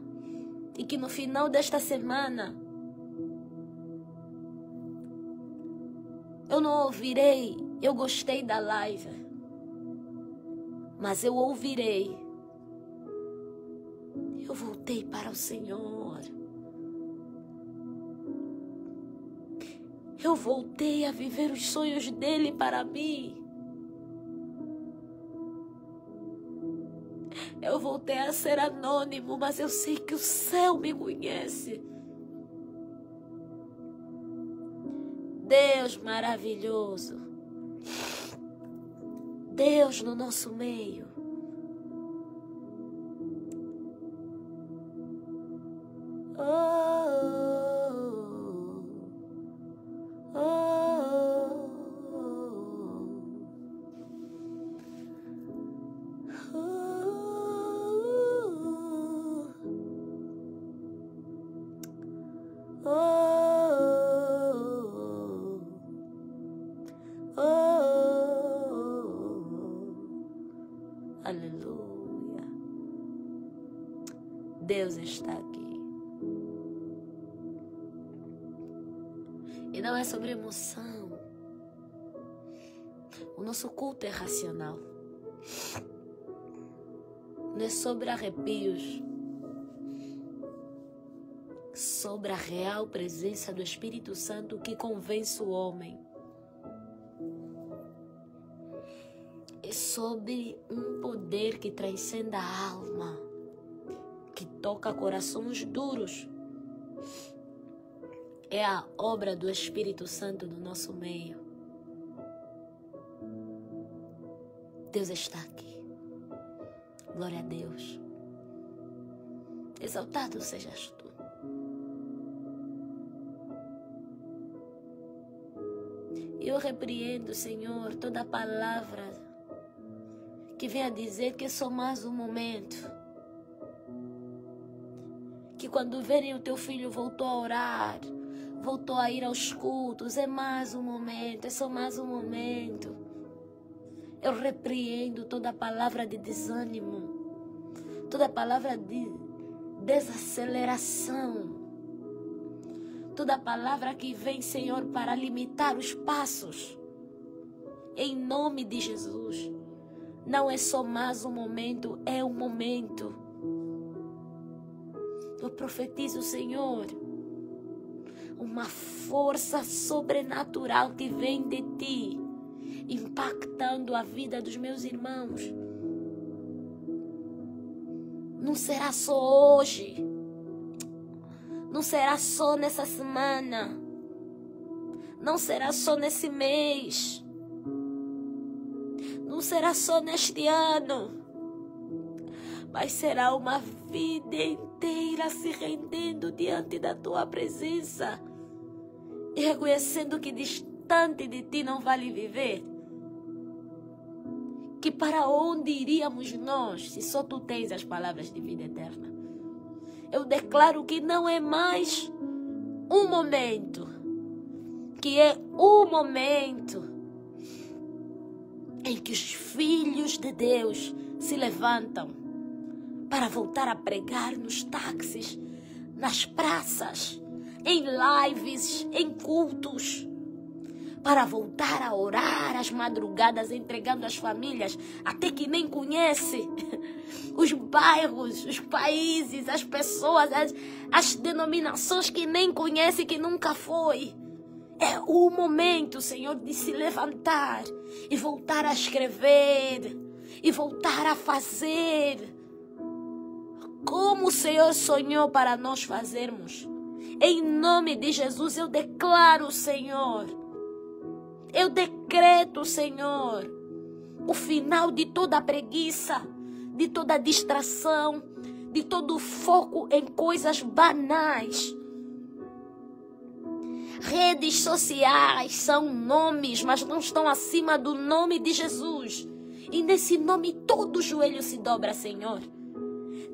e que no final desta semana, eu não ouvirei, eu gostei da live, mas eu ouvirei. Eu voltei para o Senhor. Eu voltei a viver os sonhos dele para mim. Eu voltei a ser anônimo, mas eu sei que o céu me conhece. Deus maravilhoso. Deus no nosso meio. Aleluia. Deus está aqui. E não é sobre emoção. O nosso culto é racional. Não é sobre arrepios. Sobre a real presença do Espírito Santo que convence o homem. É sobre um poder que transcende a alma, que toca corações duros. É a obra do Espírito Santo no nosso meio. Deus está aqui. Glória a Deus. Exaltado sejas tu. Eu repreendo, Senhor, toda palavra que venha dizer que é só mais um momento. Que quando verem o teu filho voltou a orar, voltou a ir aos cultos, é mais um momento, é só mais um momento. Eu repreendo toda palavra de desânimo, toda palavra de desaceleração, toda palavra que vem, Senhor, para limitar os passos. Em nome de Jesus. Não é só mais um momento, é um momento. Eu profetizo, Senhor, uma força sobrenatural que vem de Ti, impactando a vida dos meus irmãos. Não será só hoje, não será só nessa semana, não será só nesse mês, não será só neste ano, mas será uma vida inteira se rendendo diante da Tua presença e reconhecendo que distante de Ti não vale viver. Que para onde iríamos nós se só Tu tens as palavras de vida eterna? Eu declaro que não é mais um momento, que é o momento em que os filhos de Deus se levantam para voltar a pregar nos táxis, nas praças, em lives, em cultos, para voltar a orar às madrugadas, entregando as famílias, até que nem conhece, os bairros, os países, as pessoas, as denominações que nem conhece, que nunca foi. É o momento, Senhor, de se levantar e voltar a escrever e voltar a fazer como o Senhor sonhou para nós fazermos. Em nome de Jesus, eu declaro, Senhor, eu decreto, Senhor, o final de toda a preguiça, de toda distração, de todo foco em coisas banais. Redes sociais são nomes, mas não estão acima do nome de Jesus. E nesse nome todo joelho se dobra, Senhor.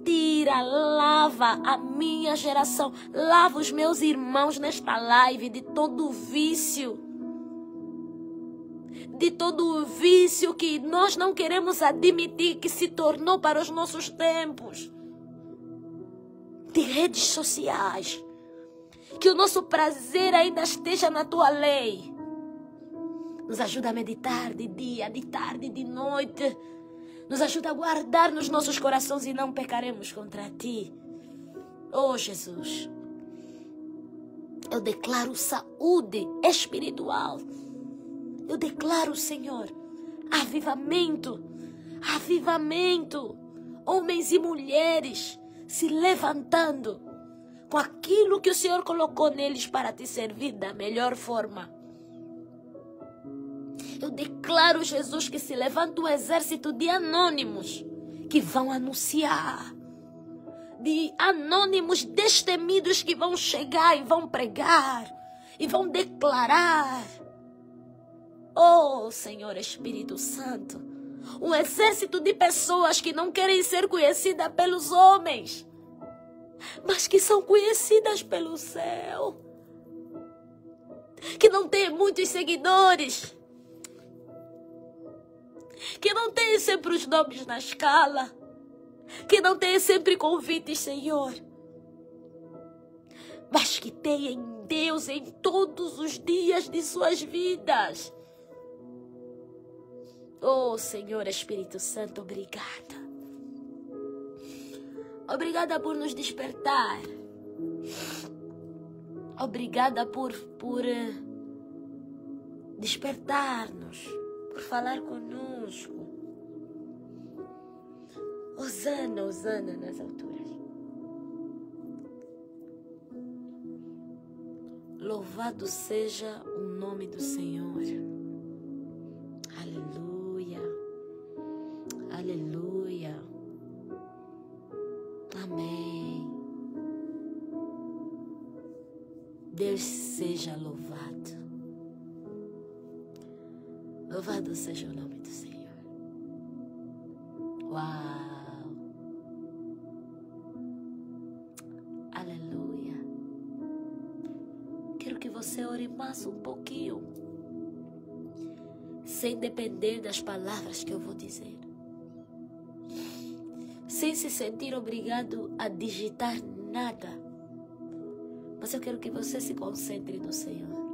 Tira, lava a minha geração, lava os meus irmãos nesta live de todo vício. De todo vício que nós não queremos admitir que se tornou para os nossos tempos. De redes sociais. Que o nosso prazer ainda esteja na tua lei. Nos ajuda a meditar de dia, de tarde, de noite. Nos ajuda a guardar nos nossos corações e não pecaremos contra ti. Oh, Jesus. Eu declaro saúde espiritual. Eu declaro, Senhor, avivamento. Avivamento. Homens e mulheres se levantando com aquilo que o Senhor colocou neles para te servir da melhor forma. Eu declaro, Jesus, que se levanta um exército de anônimos que vão anunciar. De anônimos destemidos que vão chegar e vão pregar. E vão declarar. Oh, Senhor Espírito Santo. Um exército de pessoas que não querem ser conhecidas pelos homens, mas que são conhecidas pelo céu. Que não tem muitos seguidores. Que não tem sempre os nomes na escala. Que não tem sempre convites, Senhor. Mas que tem em Deus em todos os dias de suas vidas. Oh, Senhor Espírito Santo, obrigada. Obrigada por nos despertar. Obrigada por despertar-nos, por falar conosco. Hosana, hosana nas alturas. Louvado seja o nome do Senhor. Aleluia. Aleluia. Amém. Deus seja louvado. Louvado seja o nome do Senhor. Uau. Aleluia. Quero que você ore mais um pouquinho, sem depender das palavras que eu vou dizer. Sem se sentir obrigado a digitar nada. Mas eu quero que você se concentre no Senhor.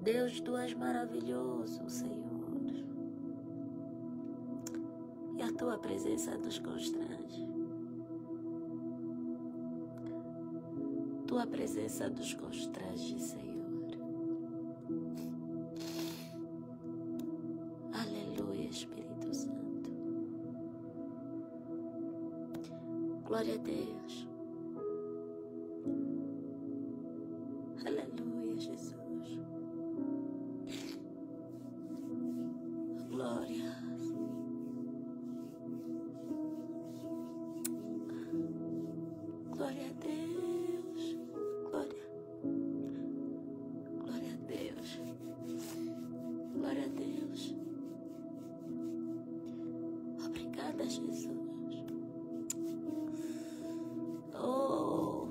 Deus, tu és maravilhoso, Senhor. E a tua presença nos constrange. Tua presença nos constrange, Senhor. Espírito Santo. Glória a Deus. Aleluia, Jesus. Glória. Glória a Deus. Glória. Glória a Deus. Glória a Deus. Obrigada, Jesus. Oh.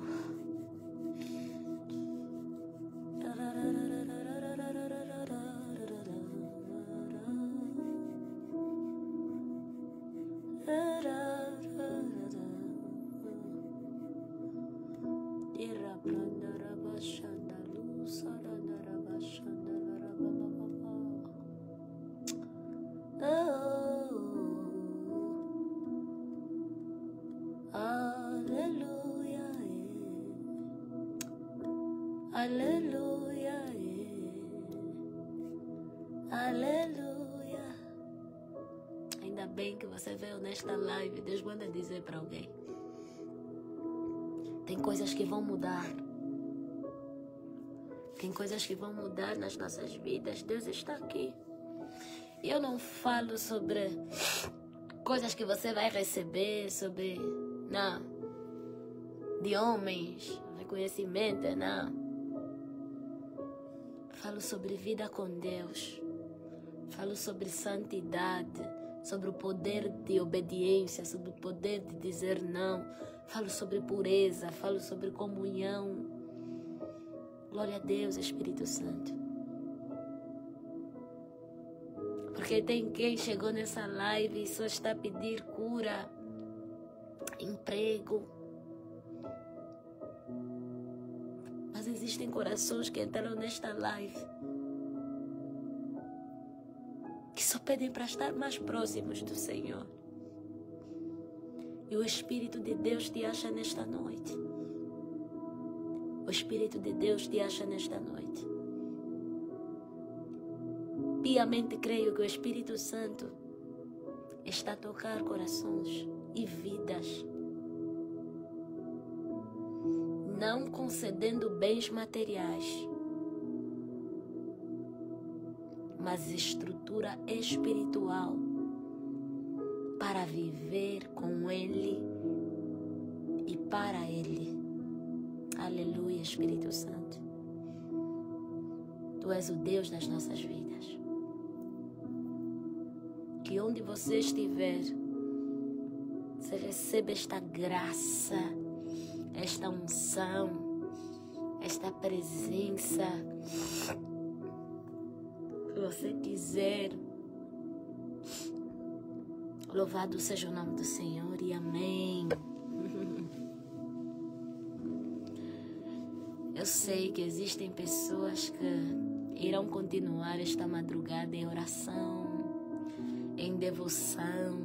Aleluia, aleluia. Ainda bem que você veio nesta live. Deus manda dizer para alguém. Tem coisas que vão mudar. Tem coisas que vão mudar nas nossas vidas. Deus está aqui. Eu não falo sobre coisas que você vai receber, sobre, não, de homens, reconhecimento, não. Falo sobre vida com Deus. Falo sobre santidade, sobre o poder de obediência, sobre o poder de dizer não. Falo sobre pureza, falo sobre comunhão. Glória a Deus, Espírito Santo. Porque tem quem chegou nessa live e só está a pedir cura, emprego. Mas existem corações que entraram nesta live que só pedem para estar mais próximos do Senhor. E o Espírito de Deus te acha nesta noite. O Espírito de Deus te acha nesta noite. Piamente creio que o Espírito Santo está a tocar corações e vidas, não concedendo bens materiais, mas estrutura espiritual para viver com Ele e para Ele. Aleluia, Espírito Santo. Tu és o Deus das nossas vidas. Que onde você estiver, você receba esta graça, esta unção, esta presença. Se você quiser, louvado seja o nome do Senhor e amém. Eu sei que existem pessoas que irão continuar esta madrugada em oração, em devoção,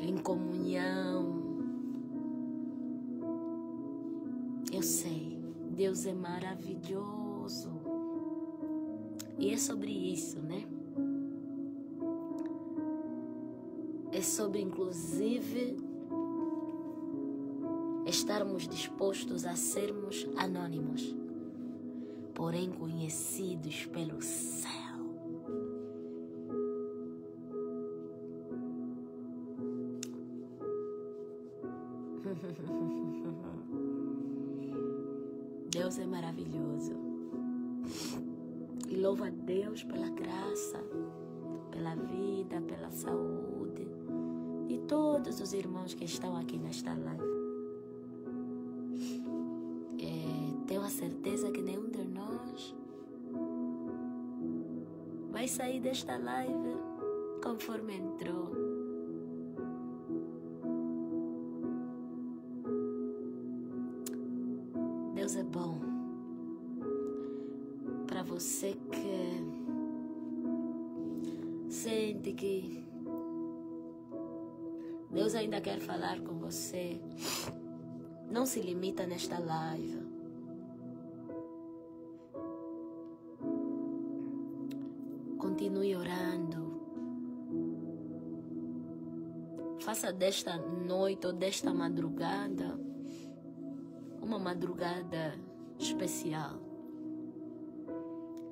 em comunhão. Eu sei, Deus é maravilhoso. E é sobre isso, né? É sobre, inclusive, estarmos dispostos a sermos anônimos, porém conhecidos pelo céu. Deus é maravilhoso. E louvo a Deus pela graça, pela vida, pela saúde de todos os irmãos que estão aqui nesta live. Tenho a certeza que nenhum de nós vai sair desta live conforme entrou. Deus é bom. Para você que sente que Deus ainda quer falar com você, não se limita nesta live. Continue orando. Faça desta noite ou desta madrugada uma madrugada especial.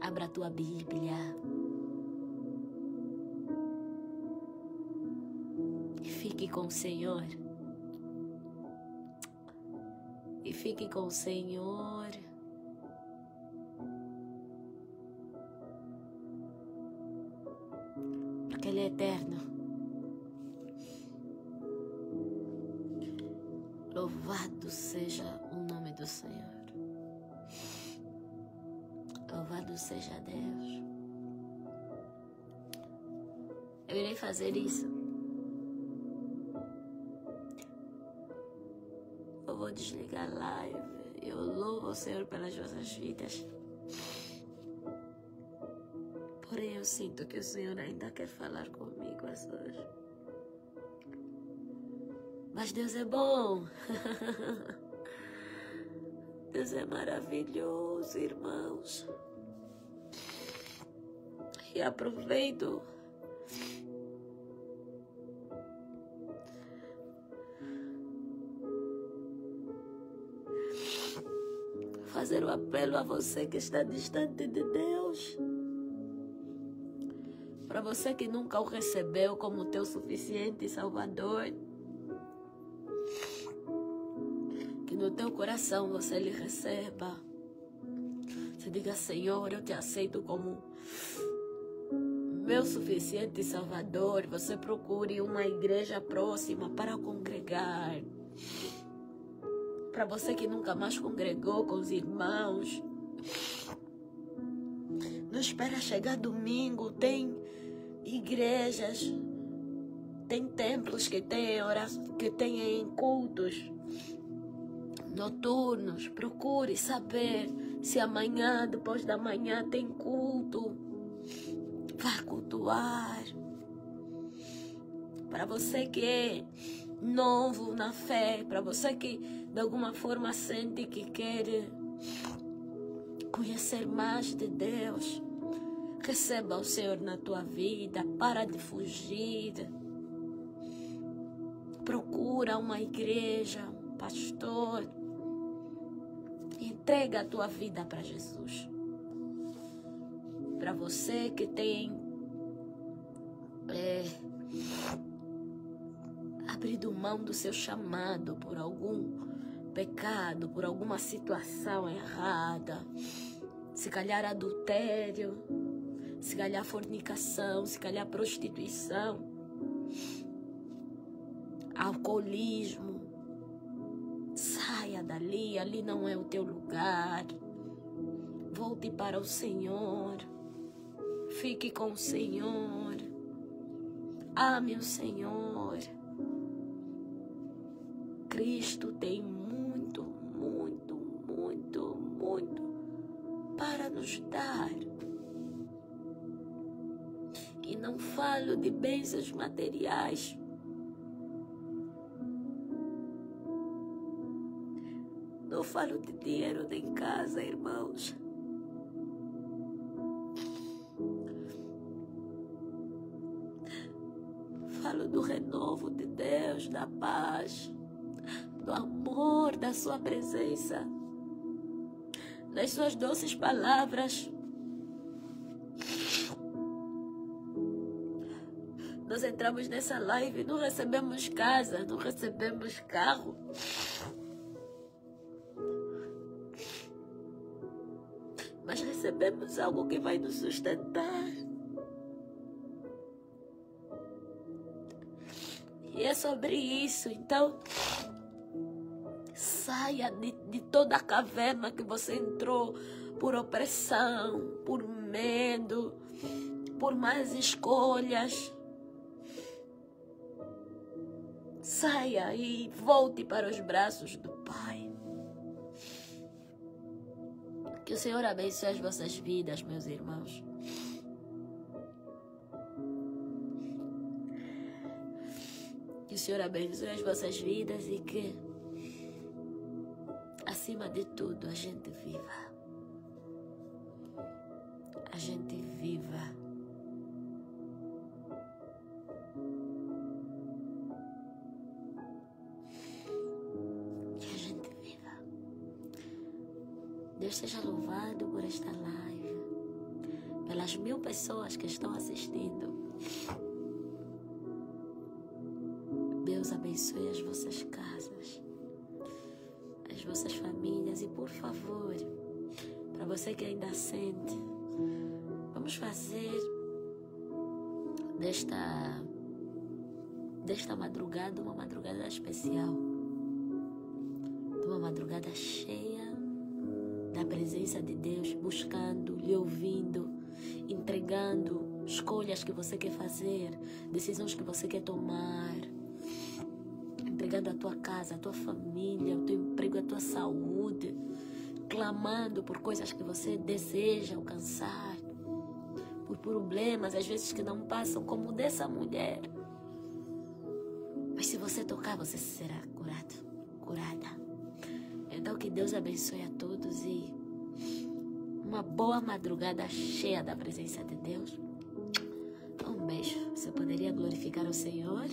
Abra a tua Bíblia e fique com o Senhor. E fique com o Senhor. Porque Ele é eterno. Louvado seja o nome do Senhor. Louvado seja Deus. Eu irei fazer isso. Eu vou desligar a live. Eu louvo o Senhor pelas vossas vidas. Porém, eu sinto que o Senhor ainda quer falar comigo às hoje. Mas Deus é bom. Deus é maravilhoso, irmãos. E aproveito fazer o apelo a você que está distante de Deus. Para você que nunca o recebeu como teu suficiente Salvador, que no teu coração você lhe receba. Você diga: Senhor, eu te aceito como meu suficiente Salvador. Você procure uma igreja próxima para congregar. Para você que nunca mais congregou com os irmãos, não espera chegar domingo. Tem igrejas, tem templos que têm cultos noturnos. Procure saber se amanhã, depois da manhã, tem culto. Vá cultuar. Para você que é novo na fé, para você que de alguma forma sente que quer conhecer mais de Deus, receba o Senhor na tua vida. Para de fugir. Procura uma igreja, um pastor. Entrega a tua vida para Jesus. Para você que tem abrido mão do seu chamado por algum pecado, por alguma situação errada, se calhar adultério, se calhar fornicação, se calhar prostituição, alcoolismo, saia dali, ali não é o teu lugar. Volte para o Senhor, fique com o Senhor, ame o Senhor. Cristo tem muito, muito, muito, muito para nos dar. E não falo de bênçãos materiais. Não falo de dinheiro nem casa, irmãos. Falo do renovo de Deus, da paz, do amor, da sua presença, das suas doces palavras. Nós entramos nessa live, não recebemos casa, não recebemos carro. Mas recebemos algo que vai nos sustentar. E é sobre isso. Então, saia de toda a caverna que você entrou por opressão, por medo, por más escolhas. Saia e volte para os braços do Pai. Que o Senhor abençoe as vossas vidas, meus irmãos. Que o Senhor abençoe as vossas vidas e que, acima de tudo, a gente viva. A gente viva. Que a gente viva. Deus seja louvado por esta live, pelas 1000 pessoas que estão assistindo. Deus abençoe as vossas casas, as vossas famílias. E por favor, para você que ainda sente, vamos fazer desta madrugada uma madrugada especial, uma madrugada cheia da presença de Deus, buscando, lhe ouvindo, entregando escolhas que você quer fazer, decisões que você quer tomar, entregando a tua casa, a tua família, o teu emprego, a tua saúde, clamando por coisas que você deseja alcançar, por problemas, às vezes que não passam, como o dessa mulher. Mas se você tocar, você será curado, curada. Então que Deus abençoe a todos e uma boa madrugada cheia da presença de Deus. Um beijo. Você poderia glorificar o Senhor?